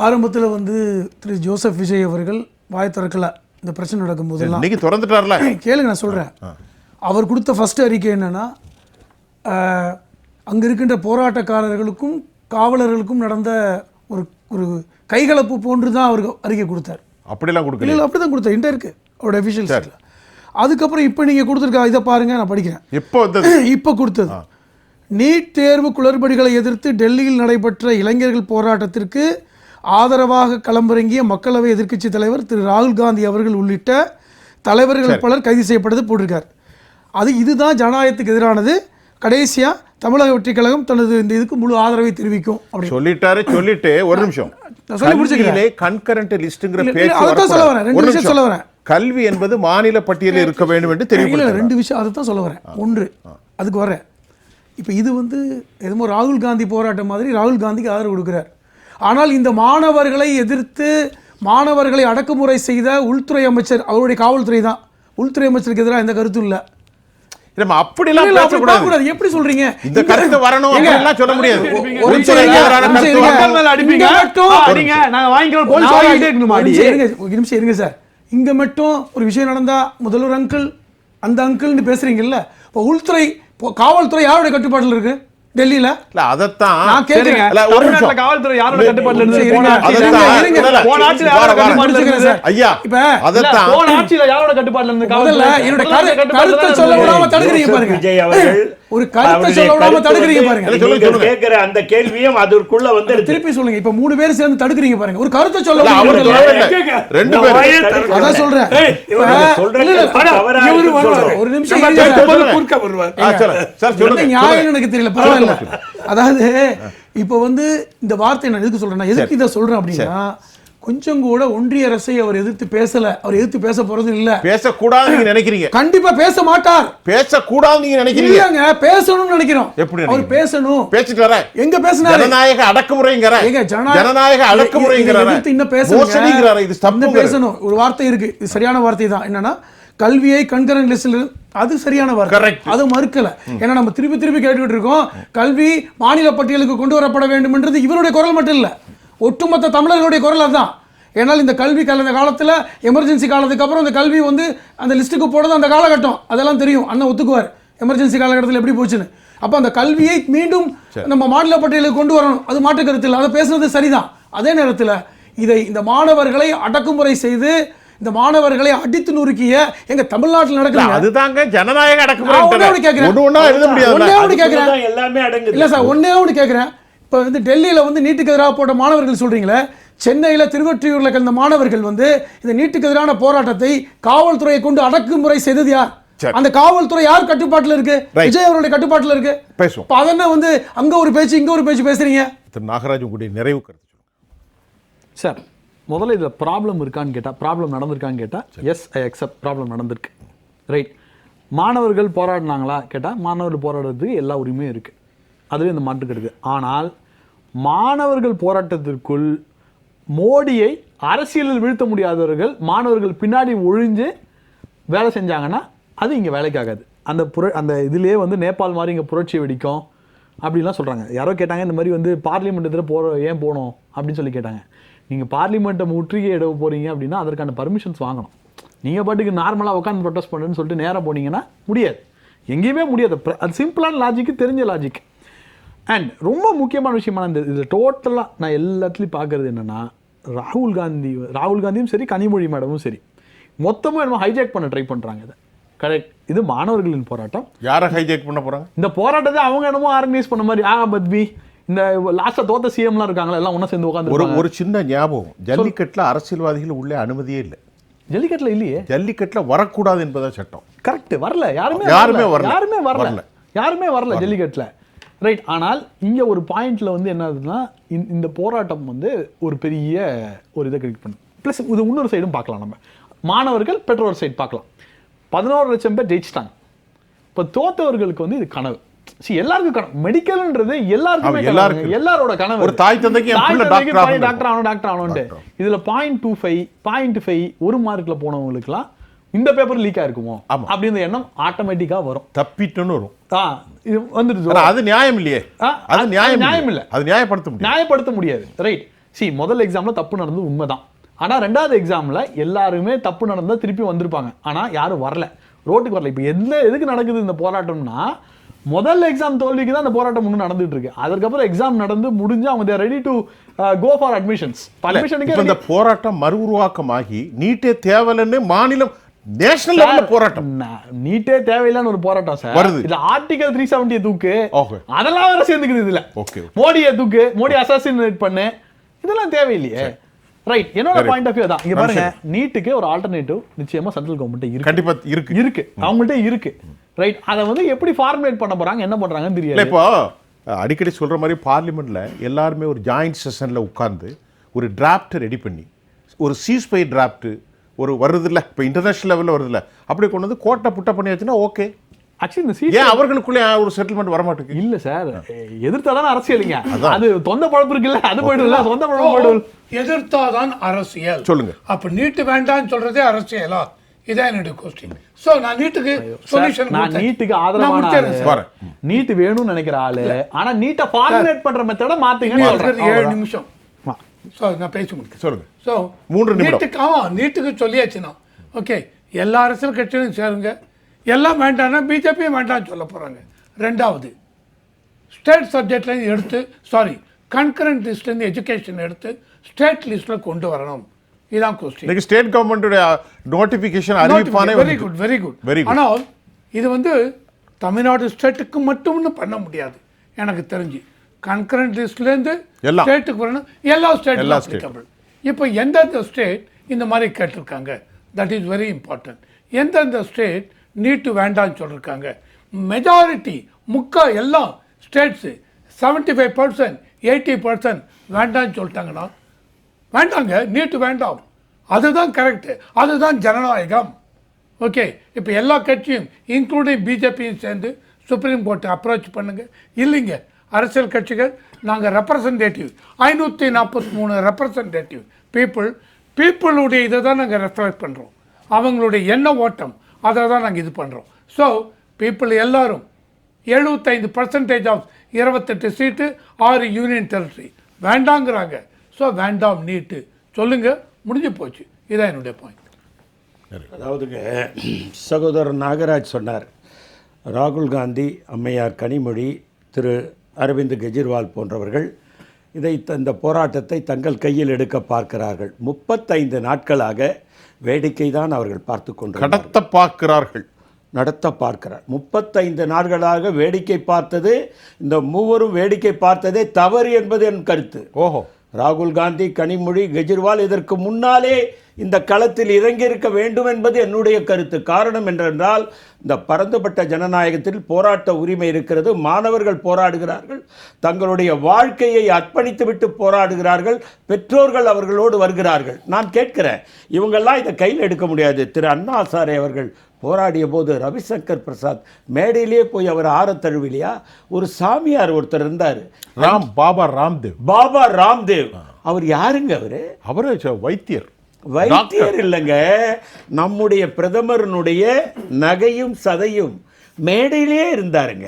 ஆரம்பத்தில் வந்து திரு ஜோசப் விஜய் அவர்கள் வாய் திறக்கல இந்த பிரச்சனை நடக்கும்போதெல்லாம். இன்னைக்கு திறந்துட்டார்ல. கேளுங்க, நான் சொல்கிறேன். அவர் கொடுத்த ஃபர்ஸ்ட் அறிக்கை என்னன்னா, அங்கே இருக்கின்ற போராட்டக்காரர்களுக்கும் காவலர்களுக்கும் நடந்த ஒரு ஒரு கைகலப்பு போன்று தான் அவருக்கு அறிக்கை கொடுத்தார். அப்படிலாம் கொடுக்கல. இல்லை, அப்படி தான் கொடுத்தார். இன்டர் இருக்கு அவரோட அஃபிஷியல்ஸில். அதுக்கப்புறம் இப்போ நீங்கள் கொடுத்துருக்கா, இதை பாருங்க, நான் படிக்கிறேன். இப்போ கொடுத்தது நீட் தேர்வு குளறுபடிகளை எதிர்த்து டெல்லியில் நடைபெற்ற இளைஞர்கள் போராட்டத்திற்கு ஆதரவாக களமிறங்கிய மக்களவை எதிர்க்கட்சி தலைவர் திரு ராகுல் காந்தி அவர்கள் உள்ளிட்ட தலைவர்கள் பலர் கைது செய்யப்பட்டது போட்டிருக்கார். இதுதான் ஜனநாயகத்துக்கு எதிரானது. கடைசியா தமிழக வெற்றி கழகம் தனது இந்த இதுக்கு முழு ஆதரவை தெரிவிக்கும் அப்படி சொல்லிட்டு ஒரு நிமிஷம் கன்கரண்ட் லிஸ்ட்ங்கற பேச்சு அதான் சொல்ல வரேன். ரெண்டு விஷயம் சொல்ல வரேன். கல்வி என்பது மாநில பட்டியலில் இருக்க வேண்டும் என்று தெரிவிக்கிறார். ரெண்டு விஷயம் அதை தான் சொல்ல வரேன். ஒன்று, அதுக்கு வரேன். இப்போ இது வந்து எதுமோ ராகுல் காந்தி போராட்டம் மாதிரி ராகுல் காந்திக்கு ஆதரவு கொடுக்குறார். ஆனால் இந்த மாணவர்களை எதிர்த்து மாணவர்களை அடக்குமுறை செய்த உள்துறை அமைச்சர், அவருடைய காவல்துறை தான். உள்துறை அமைச்சருக்கு எதிராக எந்த கருத்தும் இல்லை. எப்படி சொல்றீங்க? இந்த கருத்து வரணும் அப்படிலாம் சொல்ல முடியாது. ஒரு நிமிஷம் இருங்க சார். இங்க மட்டும் ஒரு விஷயம் நடந்தா முதல்வர் அங்கிள் அந்த அங்கிள்னு பேசுறீங்கல்ல. இப்போ உள்துறை காவல்துறை யாருடைய கட்டுப்பாட்டில் இருக்கு டெல்லியில? அதத்தான் நான் கேக்குறேன். தமிழ்நாட்டுல காவல்துறை யாரோட கட்டுப்பாட்டுல இருந்து? போன ஆட்சியில யாரோட கட்டுப்பாட்டுல இருந்து? ஐயா, இப்ப அதத்தான் போன ஆட்சியில யாரோட கட்டுப்பாட்டுல இருந்து? முதல்ல என்னோட கருத்தை சொல்ல விடாம தடுக்கிறீங்க பாருங்க. விஜய் அவர்கள் ஒரு கருத்தை சொல்ல விடாம தடுக்கிறீங்க பாருங்க. நீங்க கேக்குற அந்த கேள்வியும் அதற்குள்ள வந்து திருப்பி சொல்லுங்க. இப்ப 3 பேர் சேர்ந்து தடுக்கிறீங்க பாருங்க. ஒரு கருத்தை சொல்ல ரெண்டு பேர் அதான் சொல்றேன். ஒரு நிமிஷம் நியாயம் எனக்கு தெரியல, பரவாயில்ல. அதாவது இப்ப வந்து இந்த வார்த்தை நான் எதுக்கு சொல்றேன், எதுக்கு இதை சொல்றேன் அப்படின்னா, கொஞ்சம் கூட ஒன்றிய அரசை அவர் எதிர்த்து பேசல. அவர் எதிர்த்து பேச போறது இல்ல. பேசக்கூடாது நீங்க நினைக்கிறீங்க. கண்டிப்பா பேச மாட்டார். பேசக்கூடாது நீங்க நினைக்கிறீங்க. இல்லங்க, பேசணும்னு நினைக்கிறோம். எப்படி அவர் பேசணும். பேசிட்டு வர எங்க பேசினாரு? ஜனநாயக அடக்குமுறைங்கற. ஜனநாயக அடக்குமுறைங்கற. இன்னும் பேசணும்ங்கற. இது ஸ்டப் பேசணும். ஒரு வார்த்தை இருக்கு, இது சரியான வார்த்தை தான். என்னன்னா, கல்வியை கன்கரண்ட் லிஸ்ட்ல, அது சரியான வார்த்தை. அது மறுக்கல. ஏன்னா நம்ம திருப்பி திருப்பி கேட்டுக்கிட்டு இருக்கோம், கல்வி மாநில பட்டியலுக்கு கொண்டு வரப்பட வேண்டும் என்றது இவருடைய குரல் மட்டும் இல்ல, ஒட்டுமொத்த தமிழர்களுடைய குரல் அதுதான். ஏன்னால் இந்த கல்வி கலந்த காலத்தில், எமர்ஜென்சி காலத்துக்கு அப்புறம் இந்த கல்வி வந்து அந்த லிஸ்ட்டுக்கு போடுறது அந்த காலகட்டம், அதெல்லாம் தெரியும். அண்ணன் ஒத்துக்குவார் எமர்ஜென்சி காலகட்டத்தில் எப்படி போச்சுன்னு. அப்போ அந்த கல்வியை மீண்டும் நம்ம மாநில பட்டியலுக்கு கொண்டு வரணும், அது மாற்று கருத்து இல்லை. அதை பேசுறது சரிதான். அதே நேரத்தில் இதை இந்த மாணவர்களை அடக்குமுறை செய்து இந்த மாணவர்களை அடித்து நொறுக்கிய எங்க தமிழ்நாட்டில் நடக்குது. அதுதாங்க ஜனநாயக அடக்குமுறை. எல்லாமே அடங்குது. இல்ல சார், ஒண்ணே கேட்கிறேன். இப்போ வந்து டெல்லியில் வந்து நீட்டுக்கு எதிராக போட்ட மாணவர்கள் சொல்றீங்களே, சென்னையில் திருவொற்றியூரில் கலந்த மாணவர்கள் வந்து இந்த நீட்டுக்கு எதிரான போராட்டத்தை காவல்துறையை கொண்டு அடக்குமுறை செய்தது யார்? அந்த காவல்துறை யார் கட்டுப்பாட்டில் இருக்கு? விஜய் அவருடைய கட்டுப்பாட்டில் இருக்கு. பேசுவோம். அதென்ன வந்து அங்க ஒரு பேச்சு இங்க ஒரு பேச்சு பேசுறீங்க? நாகராஜ் உங்களுடைய நிறைவு கருத்து சார். முதல்ல இதில் ப்ராப்ளம் இருக்கான்னு கேட்டால், ப்ராப்ளம் நடந்திருக்கான்னு கேட்டால், எஸ், ஐ அக்செப்ட், ப்ராப்ளம் நடந்திருக்கு. ரைட். மாணவர்கள் போராடினாங்களா கேட்டால், மாணவர்கள் போராடுறதுக்கு எல்லா உரிமையும் இருக்குது, அதுலேயும் இந்த மாட்டுக்கு இருக்குது. ஆனால் மாணவர்கள் போராட்டத்திற்குள் மோடியை அரசியலில் வீழ்த்த முடியாதவர்கள் மாணவர்கள் பின்னாடி ஒழிஞ்சு வேலை செஞ்சாங்கன்னா அது இங்கே வேலைக்காகாது. அந்த இதுலேயே வந்து நேபாள் மாதிரி இங்கே புரட்சி வெடிக்கும் அப்படின்லாம் சொல்கிறாங்க. யாரோ கேட்டாங்க, இந்த மாதிரி வந்து பார்லிமெண்ட் இதில் ஏன் போகணும் அப்படின்னு சொல்லி கேட்டாங்க. நீங்கள் பார்லிமெண்ட்டை முற்றுகையிட போகிறீங்க அப்படின்னா அதற்கான பர்மிஷன்ஸ் வாங்கணும். நீங்கள் பாட்டுக்கு நார்மலாக உட்காந்து ப்ரொட்டஸ்ட் பண்ணுன்னு சொல்லிட்டு நேராக போனீங்கன்னா முடியாது, எங்கேயுமே முடியாது. அது சிம்பிளான லாஜிக்கு, தெரிஞ்ச லாஜிக். அண்ட் ரொம்ப முக்கியமான விஷயமான இந்த இதில் டோட்டலாக நான் எல்லாத்துலேயும் பார்க்குறது என்னென்னா, ராகுல் காந்தியும் சரி, கனிமொழி மேடமும் சரி, மொத்தமாக நம்ம ஹைஜாக் பண்ண ட்ரை பண்ணுறாங்க. இதை கரெக்ட். இது மாணவர்களின் போராட்டம். யாரை ஹைஜாக் பண்ண போகிறாங்க? இந்த போராட்டத்தை அவங்க என்னமோ ஆர்கனைஸ் பண்ண மாதிரி. பத்வி இந்த லாஸ்ட்டாக தோத்த சிஎம்லாம் இருக்காங்களா, எல்லாம் ஒன்றா சேர்ந்து உட்காந்து. ஒரு சின்ன ஞாபகம், ஜல்லிக்கட்டில் அரசியல்வாதிகள் உள்ளே அனுமதியே இல்லை. ஜல்லிக்கட்டில் இல்லையே, ஜல்லிக்கட்டில் வரக்கூடாது என்பதா சட்டம். கரெக்ட். வரல, யாருமே வரல ஜல்லிக்கட்டில். ரைட். ஆனால் இங்கே ஒரு பாயிண்ட்ல வந்து என்ன ஆகுதுன்னா, இந்த போராட்டம் வந்து ஒரு பெரிய ஒரு இதை கிரியேட் பண்ணும். ப்ளஸ் இது இன்னொரு சைடும் பார்க்கலாம். நம்ம மாணவர்கள் பெற்றோர் சைடு பார்க்கலாம். 11 லட்சம் பேர் ஜெயிச்சிட்டாங்க. இப்போ தோத்தவர்களுக்கு வந்து இது கனவு. எல்லாருக்கும் கனவு. மெடிக்கல்ன்றது எல்லாருக்குமே எல்லாரோட கனவு. ஒரு தாய் தந்தைக்கு டாக்டர் ஆகணும். இதுல 0.25 1 மார்க்ல போனவங்களுக்குலாம் இந்த பேப்பர் லீக் ஆயிருக்குமோ அப்படின்ற எண்ணம் ஆட்டோமேட்டிக்கா வரும். தப்பிட்டுன்னு வரும். இது வந்துருச்சு. அது நியாயம் இல்லையே. அது நியாயம் இல்லை. அது நியாயப்படுத்த முடியாது. ரைட். முதல் எக்ஸாமில் தப்பு நடந்தது உண்மைதான். ஆனால் ரெண்டாவது எக்ஸாமில் எல்லாருமே தப்பு நடந்தால் திருப்பி வந்திருப்பாங்க. ஆனால் யாரும் வரல, ரோட்டுக்கு வரல. இப்போ எதுக்கு நடக்குது இந்த போராட்டம்னா, முதல் எக்ஸாம் தோல்விக்கு தான் அந்த போராட்டம் இன்னும் நடந்துட்டு இருக்கு. அதுக்கப்புறம் எக்ஸாம் நடந்து முடிஞ்சு அவங்க ready to go for admissions. இந்த போராட்டம் மறு உருவாக்கமாகி நீட்டே தேவையில்லைன்னு மாநிலம் நேஷனல் லெவல்ல போராட்டம். நீட்டே தேவையில்லைன்னு ஒரு போராட்டம் சார் வருது. இது ஆர்டிகல் 370 தூக்கு, ஓகே, அதெல்லாம் வேற சேர்ந்துக்குது இதுல. ஓகே, மோடியை தூக்கு, மோடி அசாசினேட் பண்ணு, இதெல்லாம் தேவையில்லையே. ரைட், என்னோட பாயிண்ட் ஆஃப் வியூ தான். இங்க பாருங்க, நீட்டுக்கு ஒரு ஆல்டர்னேட்டிவ் நிச்சயமா சென்ட்ரல் கவர்மெண்ட் இருக்கு, கண்டிப்பா இருக்கு, அவங்கள்ட்ட இருக்கு. ரைட், அதை வந்து எப்படி ஃபார்முலேட் பண்ண போறாங்க, என்ன பண்றாங்கன்னு தெரியல. இப்போ அடிக்கடி சொல்ற மாதிரி பார்லிமெண்ட்ல எல்லாருமே ஒரு ஜாயிண்ட் செஷன்ல உட்கார்ந்து ஒரு டிராஃப்ட் ரெடி பண்ணி, ஒரு சீஸ்பை டிராஃப்ட் ஒரு வருது இல்ல, இப்போ இன்டர்நேஷனல் லெவலில் வருது இல்ல, அப்படி கொண்டு வந்து கோட்டை புட்டை பண்ணியாச்சுன்னா ஓகே. ஆக்சுவலி இந்த ஏன் அவர்களுக்குள்ளே ஒரு செட்டில்மெண்ட் வர மாட்டேங்குது? இல்ல சார், எதிர்த்தாதான் அரசியலுங்க. அது சொந்த பழப்பு இருக்குல்ல, அது போயிடும்ல, சொந்த பழப்பு போயிடும். எதிர்த்தாதான் அரசியல். சொல்லுங்க. அப்ப நீட்டு வேண்டாம்னு சொல்றதே அரசியலா? இதான் என்னுடைய கொஸ்டின். சோ நான் நீட்டுக்கு சொல்யூஷன், நான் நீட்டுக்கு ஆதரவான ஆளு, நீட் வேணும்னு நினைக்கிற ஆளு, ஆனா நீட்டை ஃபார்முலேட் பண்ற மெத்தட மாத்தீங்கன்னு சொல்றேன். 7 நிமிஷம். ஸோ நான் பேச முடியும். சொல்லுங்க. ஸோ 3 நிமிடம். நீட்டுக்கு சொல்லியாச்சுன்னா ஓகே, எல்லா அரசியல் கட்சியும் சேருங்க. எல்லாம் வேண்டாம்னா பிஜேபியும் வேண்டாம்னு சொல்ல போகிறாங்க. ரெண்டாவது, ஸ்டேட் சப்ஜெக்ட்லேருந்து எடுத்து கன்கரண்ட் லிஸ்ட்லேருந்து எஜுகேஷன் எடுத்து ஸ்டேட் லிஸ்ட்டில் கொண்டு வரணும். இதுதான் கொஸ்டின். ஸ்டேட் கவர்மெண்ட்டுடைய நோட்டிஃபிகேஷன் அறிவிப்பானே வெரி குட். ஆனால் இது வந்து தமிழ்நாடு ஸ்டேட்டுக்கு மட்டும்னு பண்ண முடியாது எனக்கு தெரிஞ்சு. கன்கரண்ட் லிஸ்ட்லேருந்து ஸ்டேட்டுக்கு வரணும், எல்லா ஸ்டேட்டும் அப்ளிகபிள். இப்போ எந்தெந்த ஸ்டேட் இந்த மாதிரி கேட்டிருக்காங்க, தட் இஸ் வெரி இம்பார்ட்டன்ட். எந்தெந்த ஸ்டேட் நீட்டு வேண்டாம்னு சொல்லியிருக்காங்க, மெஜாரிட்டி எல்லாம் ஸ்டேட்ஸு 75%, 80% வேண்டாம்னு சொல்லிட்டாங்கன்னா வேண்டாங்க, நீட்டு வேண்டாம், அதுதான் கரெக்டு, அதுதான் ஜனநாயகம். ஓகே, இப்போ எல்லா கட்சியும் இன்க்ளூடிங் பிஜேபியும் சேர்ந்து சுப்ரீம் கோர்ட்டை அப்ரோச் பண்ணுங்க. இல்லைங்க, அரசியல் கட்சிகள் நாங்கள் ரெப்ரசன்டேட்டிவ் 543 ரெப்ரசன்டேட்டிவ் பீப்புளுடைய இதை தான் நாங்கள் ரெஃப்ளெக்ட் பண்ணுறோம், அவங்களுடைய எண்ண ஓட்டம் அதை தான் நாங்கள் இது பண்ணுறோம். ஸோ பீப்புள் எல்லாரும் 75% ஆஃப் 28 சீட்டு 6 யூனியன் டெரிட்டரி வேண்டாங்கிறாங்க. ஸோ வேண்டாம் நீட்டு சொல்லுங்க, முடிஞ்சு போச்சு. இதான் என்னுடைய பாயிண்ட். அதாவதுங்க, சகோதரர் நாகராஜ் சொன்னார், ராகுல் காந்தி, அம்மையார் கனிமொழி, திரு அரவிந்த் கெஜ்ரிவால் போன்றவர்கள் இந்த போராட்டத்தை தங்கள் கையில் எடுக்க பார்க்கிறார்கள். 35 நாட்களாக வேடிக்கை தான் அவர்கள் பார்த்து கொண்டு நடத்த பார்க்கிறார்கள். 35 நாட்களாக வேடிக்கை பார்த்தது, இந்த மூவரும் வேடிக்கை பார்த்ததே தவறு என்பது என் கருத்து. ஓஹோ, ராகுல் காந்தி, கனிமொழி, கெஜ்ரிவால் இதற்கு முன்னாலே இந்த களத்தில் இறங்கியிருக்க வேண்டும் என்பது என்னுடைய கருத்து. காரணம் என்றால், இந்த பரந்துபட்ட ஜனநாயகத்தில் போராட்ட உரிமை இருக்கிறது. மாணவர்கள் போராடுகிறார்கள், தங்களுடைய வாழ்க்கையை அர்ப்பணித்துவிட்டு போராடுகிறார்கள், பெற்றோர்கள் அவர்களோடு வருகிறார்கள். நான் கேட்கிறேன், இவங்கெல்லாம் இதை கையில் எடுக்க முடியாது. திரு அண்ணா ஹசாரே அவர்கள் போராடிய போது ரவிசங்கர் பிரசாத் மேடையிலே போய் அவர் ஆரத்தழுவிலையா? ஒரு சாமியார் ஒருத்தர் இருந்தார், பாபா ராம்தேவ். அவர் யாருங்க? அவரு வைத்தியர் இல்லைங்க, நம்முடைய பிரதமருடைய நகையும் சதையும். மேடையிலே இருந்தாருங்க.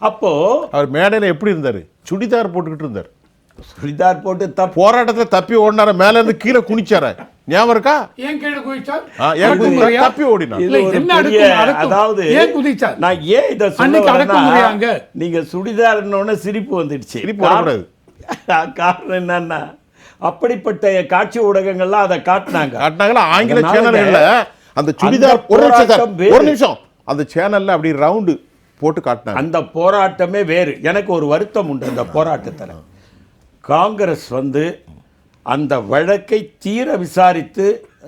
அப்போ அவர் மேடையில் எப்படி இருந்தாரு? சுடிதார் போட்டுக்கிட்டு இருந்தார். சுடிதார் போட்டு போராட்டத்தில் தப்பி ஓடினார, மேல இருந்து கீழே குனிச்சார, ஞாபகம் இருக்கா? ஏன் கீழே குதிச்சார்? தப்பி ஓடினார். அதாவது நான் ஏன் இதை சொல்ல, நீங்க சுடிதார்னு சிரிப்பு வந்துடுச்சு. சிரிப்பு வரக்கூடாது. காரணம் என்னன்னா, அப்படிப்பட்ட காட்சி ஊடகங்கள்லாம் அதை காட்டினாங்க. ஆங்கில சேனல்ல அந்த சுடிதார் ஒரு நிமிஷம் அந்த சேனல்ல அப்படி ரவுண்டு போட்டு காட்டினாங்க. அந்த போராட்டமே வேறு. எனக்கு ஒரு வருத்தம் உண்டு அந்த போராட்டத்தில். காங்கிரஸ் அந்த வழக்கை தீர விசாரித்து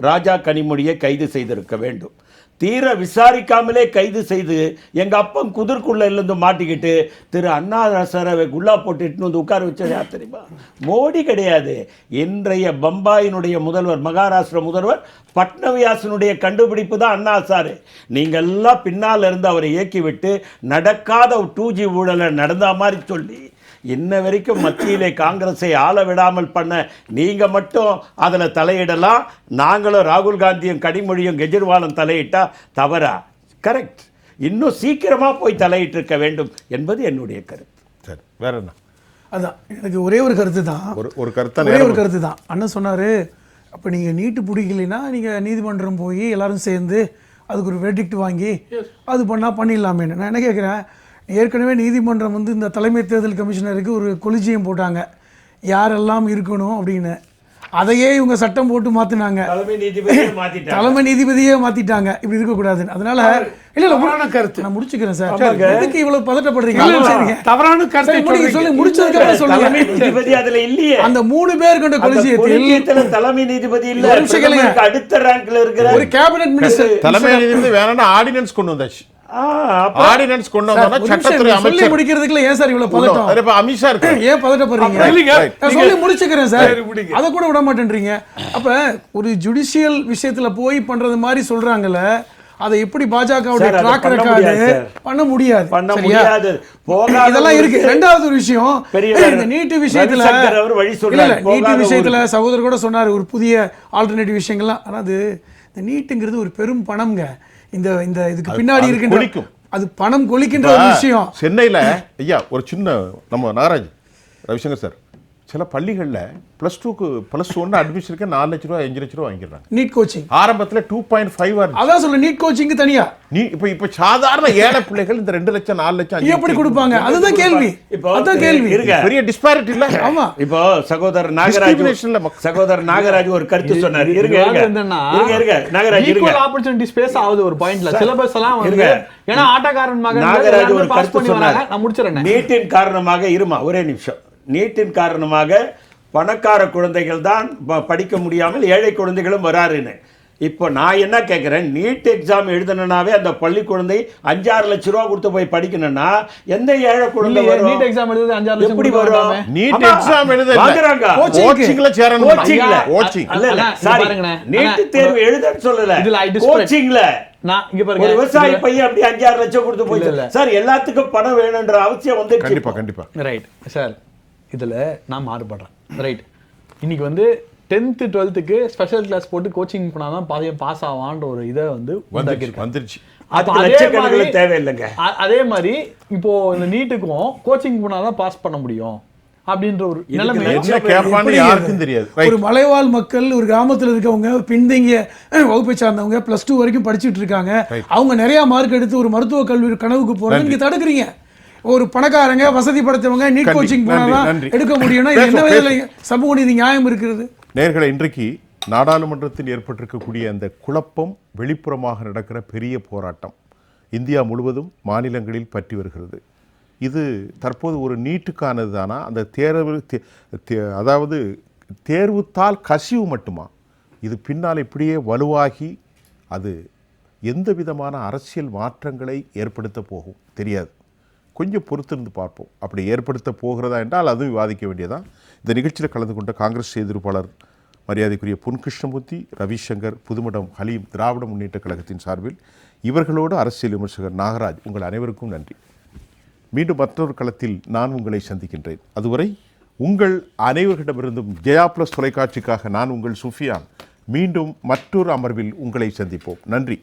ராஜா கனிமொழியை கைது செய்திருக்க வேண்டும். தீர விசாரிக்காமலே கைது செய்து எங்கள் அப்பன் குதிர்க்குள்ள இருந்து மாட்டிக்கிட்டு திரு அண்ணா ஹசாரேவை குல்லா போட்டுட்டு வந்து உட்கார வச்சது யார் தெரியுமா? மோடி கிடையாது. இன்றைய பம்பாயினுடைய முதல்வர், மகாராஷ்டிர முதல்வர் பட்னவியாசனுடைய கண்டுபிடிப்பு தான் அண்ணா ஹசாரே. நீங்கள் எல்லாம் பின்னால் இருந்து அவரை இயக்கிவிட்டு நடக்காத 2G ஊழலை நடந்த மாதிரி சொல்லி இன்ன வரைக்கும் மத்தியிலே காங்கிரஸை ஆள விடாமல் பண்ண நீங்க மட்டும் அதில் தலையிடலாம். நாங்களும் ராகுல் காந்தியும் கனிமொழியும் கெஜ்ரிவாலும் தலையிட்டா தவறா? கரெக்ட். இன்னும் சீக்கிரமா போய் தலையிட்டிருக்க வேண்டும் என்பது என்னுடைய கருத்து. சரி, வேற என்ன? அதான் எனக்கு ஒரே ஒரு கருத்து தான், ஒரு கருத்தை ஒரே ஒரு கருத்து தான். அண்ணன் சொன்னார், அப்போ நீங்கள் நீட்டு பிடிக்கலைன்னா நீங்கள் நீதிமன்றம் போய் எல்லாரும் சேர்ந்து அதுக்கு ஒரு வெர்டிக்ட் வாங்கி அது பண்ணால் பண்ணிடலாமே. நான் என்ன கேட்குறேன், ஏற்கனவே நீதிமன்றம் வந்து இந்த தலைமை தேர்தல் கமிஷனருக்கு ஒரு கொலிஜியம் போட்டாங்க யாரெல்லாம் இருக்கணும் அப்படின்னு. அதையே இவங்க சட்டம் போட்டு மாற்றினாங்க, தலைமை நீதிபதியே மாற்றிட்டாங்க. இப்படி இருக்கக்கூடாதுன்னு. அதனால தவறான கருத்து. நான் முடிச்சுக்கிறேன் சார். எதுக்கு இவ்வளவு பதட்டப்படுறீங்க? தவறான கருத்து சொல்லி முடிச்சதுக்கு சொல்லுங்க. அதுல இல்லையே அந்த 3 பேர் கொண்ட கொலிஜியத்தில் தலைமை நீதிபதி இல்ல, அடுத்த ரேங்க்ல இருக்கிற ஒரு கேபினட் மினிஸ்டர் தலைமை நீதிபதி வேணும்னா ஆர்டினன்ஸ் கொண்டு வந்தாச்சு. ஆர்டினன்ஸ் கொண்டு வந்தா சட்டத்துறை சொல்லி அமைச்சர் முடிக்கிறதுக்குள்ள ஏன் சார் இவ்வளவு பதட்டம்? இப்ப அமித்ஷா இருக்கு, ஏன் பதட்டப்படுறீங்க? நான் சொல்லி முடிச்சுக்கிறேன் சார், அதை கூட விட மாட்டேன்றீங்க. அப்ப ஒரு ஜுடிஷியல் விஷயத்துல போய் பண்றது மாதிரி சொல்றாங்கல்ல, அதை எப்படி பாஜகவுடைய ட்ராக் ரெக்கார்டு பண்ண முடியாது. இதெல்லாம் இருக்கு. ரெண்டாவது ஒரு விஷயம், இந்த நீட் விஷயத்துல நீட் விஷயத்துல சகோதரர் கூட சொன்னாரு ஒரு புதிய ஆல்டர்னேட்டிவ் விஷயங்கள்லாம். ஆனா அது இந்த நீட்டுங்கிறது ஒரு பெரும் பணம்ங்க. இந்த இந்த இதுக்கு பின்னாடி இருக்கின்ற அது பணம் கொலிக்கின்ற ஒரு விஷயம். சென்னையில ஐயா ஒரு சின்ன நம்ம நாகராஜ் ரவிசங்கர் சார், சில பள்ளிகளில் +2க்கு +1 அட்மிஷனுக்கு 4 லட்ச ரூபா 5 லட்ச ரூபா வாங்கிடுறாங்க. நீட் கோச்சிங் ஆரம்பத்தில் 2.5 அதான் சொல்ல நீட் கோச்சிங்க்கு தனியா. இப்ப சாதாரண ஏழை பிள்ளைகள் இந்த 2 லட்சம் 4 லட்சம் எப்படி கொடுப்பாங்க? அதுதான் கேள்வி. அதான் கேள்வி. பெரிய டிஸ்பாரிட்டி இல்ல? ஆமா. இப்போ சகோதரர் நாகராஜ் ஒரு கருத்து சொன்னார். நாகராஜ் ஈக்குவல் ஆப்பர்ச்சுனிட்டி ஸ்பேஸ் ஆகுது ஒரு பாயிண்ட்ல. சிலபஸ் எல்லாம் வந்து ஏன்னா ஆட்டக்காரன் மகன் நாகராஜ் ஒரு கருத்து சொன்னார். நான் முடிச்சிரேன். நீட்டின் காரணமாக இருமா ஒரே நிமிஷம். நீட்டின் காரணமாக பணக்கார குழந்தைகள் தான் படிக்க முடியாமல் ஏழை குழந்தைகளும் வராருன்னு. இப்போ நான் என்ன கேட்குறேன், நீட் எக்ஸாம் எழுதணும்னாவே அந்த பள்ளி குழந்தை 5-6 லட்ச ரூபா கொடுத்து போய் படிக்கணும்னா எந்த ஏழை குழந்தை நீட் எக்ஸாம் எழுது 5-6 லட்சம் எப்படி வரும்? நீட் எக்ஸாம் எழுத வாங்குறாங்க, கோச்சிங்ல சேரணும். கோச்சிங் இல்ல சாரி, நீட் தேர்வு எழுதன்னு சொல்லல, கோச்சிங்ல. நான் இங்க பாருங்க, ஒரு விவசாயி பையன் அப்படி 5-6 லட்சம் கொடுத்து போய் சார் எல்லாத்துக்கும் பணம் வேணும்ன்ற அவசியம் வந்து கண்டிப்பா ரைட் சார். இதுல நான் மாறுபடுறேன். ரைட், இன்னைக்கு வந்து 10th 12th ஸ்பெஷல் கிளாஸ் போட்டு கோச்சிங் போனாதான் பாதியம் பாஸ் ஆவான்ற ஒரு இதை வந்து வந்துருச்சு. தேவையில்லைங்க. அதே மாதிரி இப்போ இந்த நீட்டுக்கும் கோச்சிங் போனாதான் பாஸ் பண்ண முடியும் அப்படின்ற ஒரு நிலைமை யாருக்கும் தெரியாது. ஒரு மலைவாழ் மக்கள், ஒரு கிராமத்தில் இருக்கவங்க, பின்தங்கிய வகுப்பை சார்ந்தவங்க +2 வரைக்கும் படிச்சுட்டு இருக்காங்க. அவங்க நிறைய மார்க் எடுத்து ஒரு மருத்துவ கல்வி கனவுக்கு போறாங்க, நீங்க தடுக்கிறீங்க. ஒரு பணக்காரங்க வசதி படைத்தவங்க நீட் கோச்சிங் போனாதான் எடுக்க முடியும்னா எந்த வகையில் சமூக நீதி நியாயம் இருக்கிறது? நேயர்களே, இன்றைக்கு நாடாளுமன்றத்தில் ஏற்பட்டிருக்கக்கூடிய அந்த குழப்பம் வெளிப்புறமாக நடக்கிற பெரிய போராட்டம் இந்தியா முழுவதும் மாநிலங்களில் பற்றி வருகிறது. இது தற்போது ஒரு நீட்டுக்கானது தானா? அந்த அதாவது தேர்வுத்தால் கசிவு மட்டுமா? இது பின்னால் இப்படியே வலுவாகி அது எந்த விதமான அரசியல் மாற்றங்களை ஏற்படுத்த போகும் தெரியாது. கொஞ்சம் பொறுத்திருந்து பார்ப்போம். அப்படி ஏற்படுத்த போகிறதா என்றால் அதுவும் விவாதிக்க வேண்டியதான். இந்த நிகழ்ச்சியில் கலந்து கொண்ட காங்கிரஸ் எதிர்ப்பாளர் மரியாதைக்குரிய பொன் கிருஷ்ணமூர்த்தி, ரவிசங்கர், புதுமடம் ஹலீம், திராவிட முன்னேற்ற கழகத்தின் சார்பில் இவர்களோடு அரசியல் விமர்சகர் நாகராஜ், உங்கள் அனைவருக்கும் நன்றி. மீண்டும் மற்றொரு களத்தில் நான் உங்களை சந்திக்கின்றேன். அதுவரை உங்கள் அனைவரிடமிருந்தும் ஜெயா ப்ளஸ் தொலைக்காட்சிக்காக நான் உங்கள் சுஃபியான். மீண்டும் மற்றொரு அமர்வில் உங்களை சந்திப்போம். நன்றி.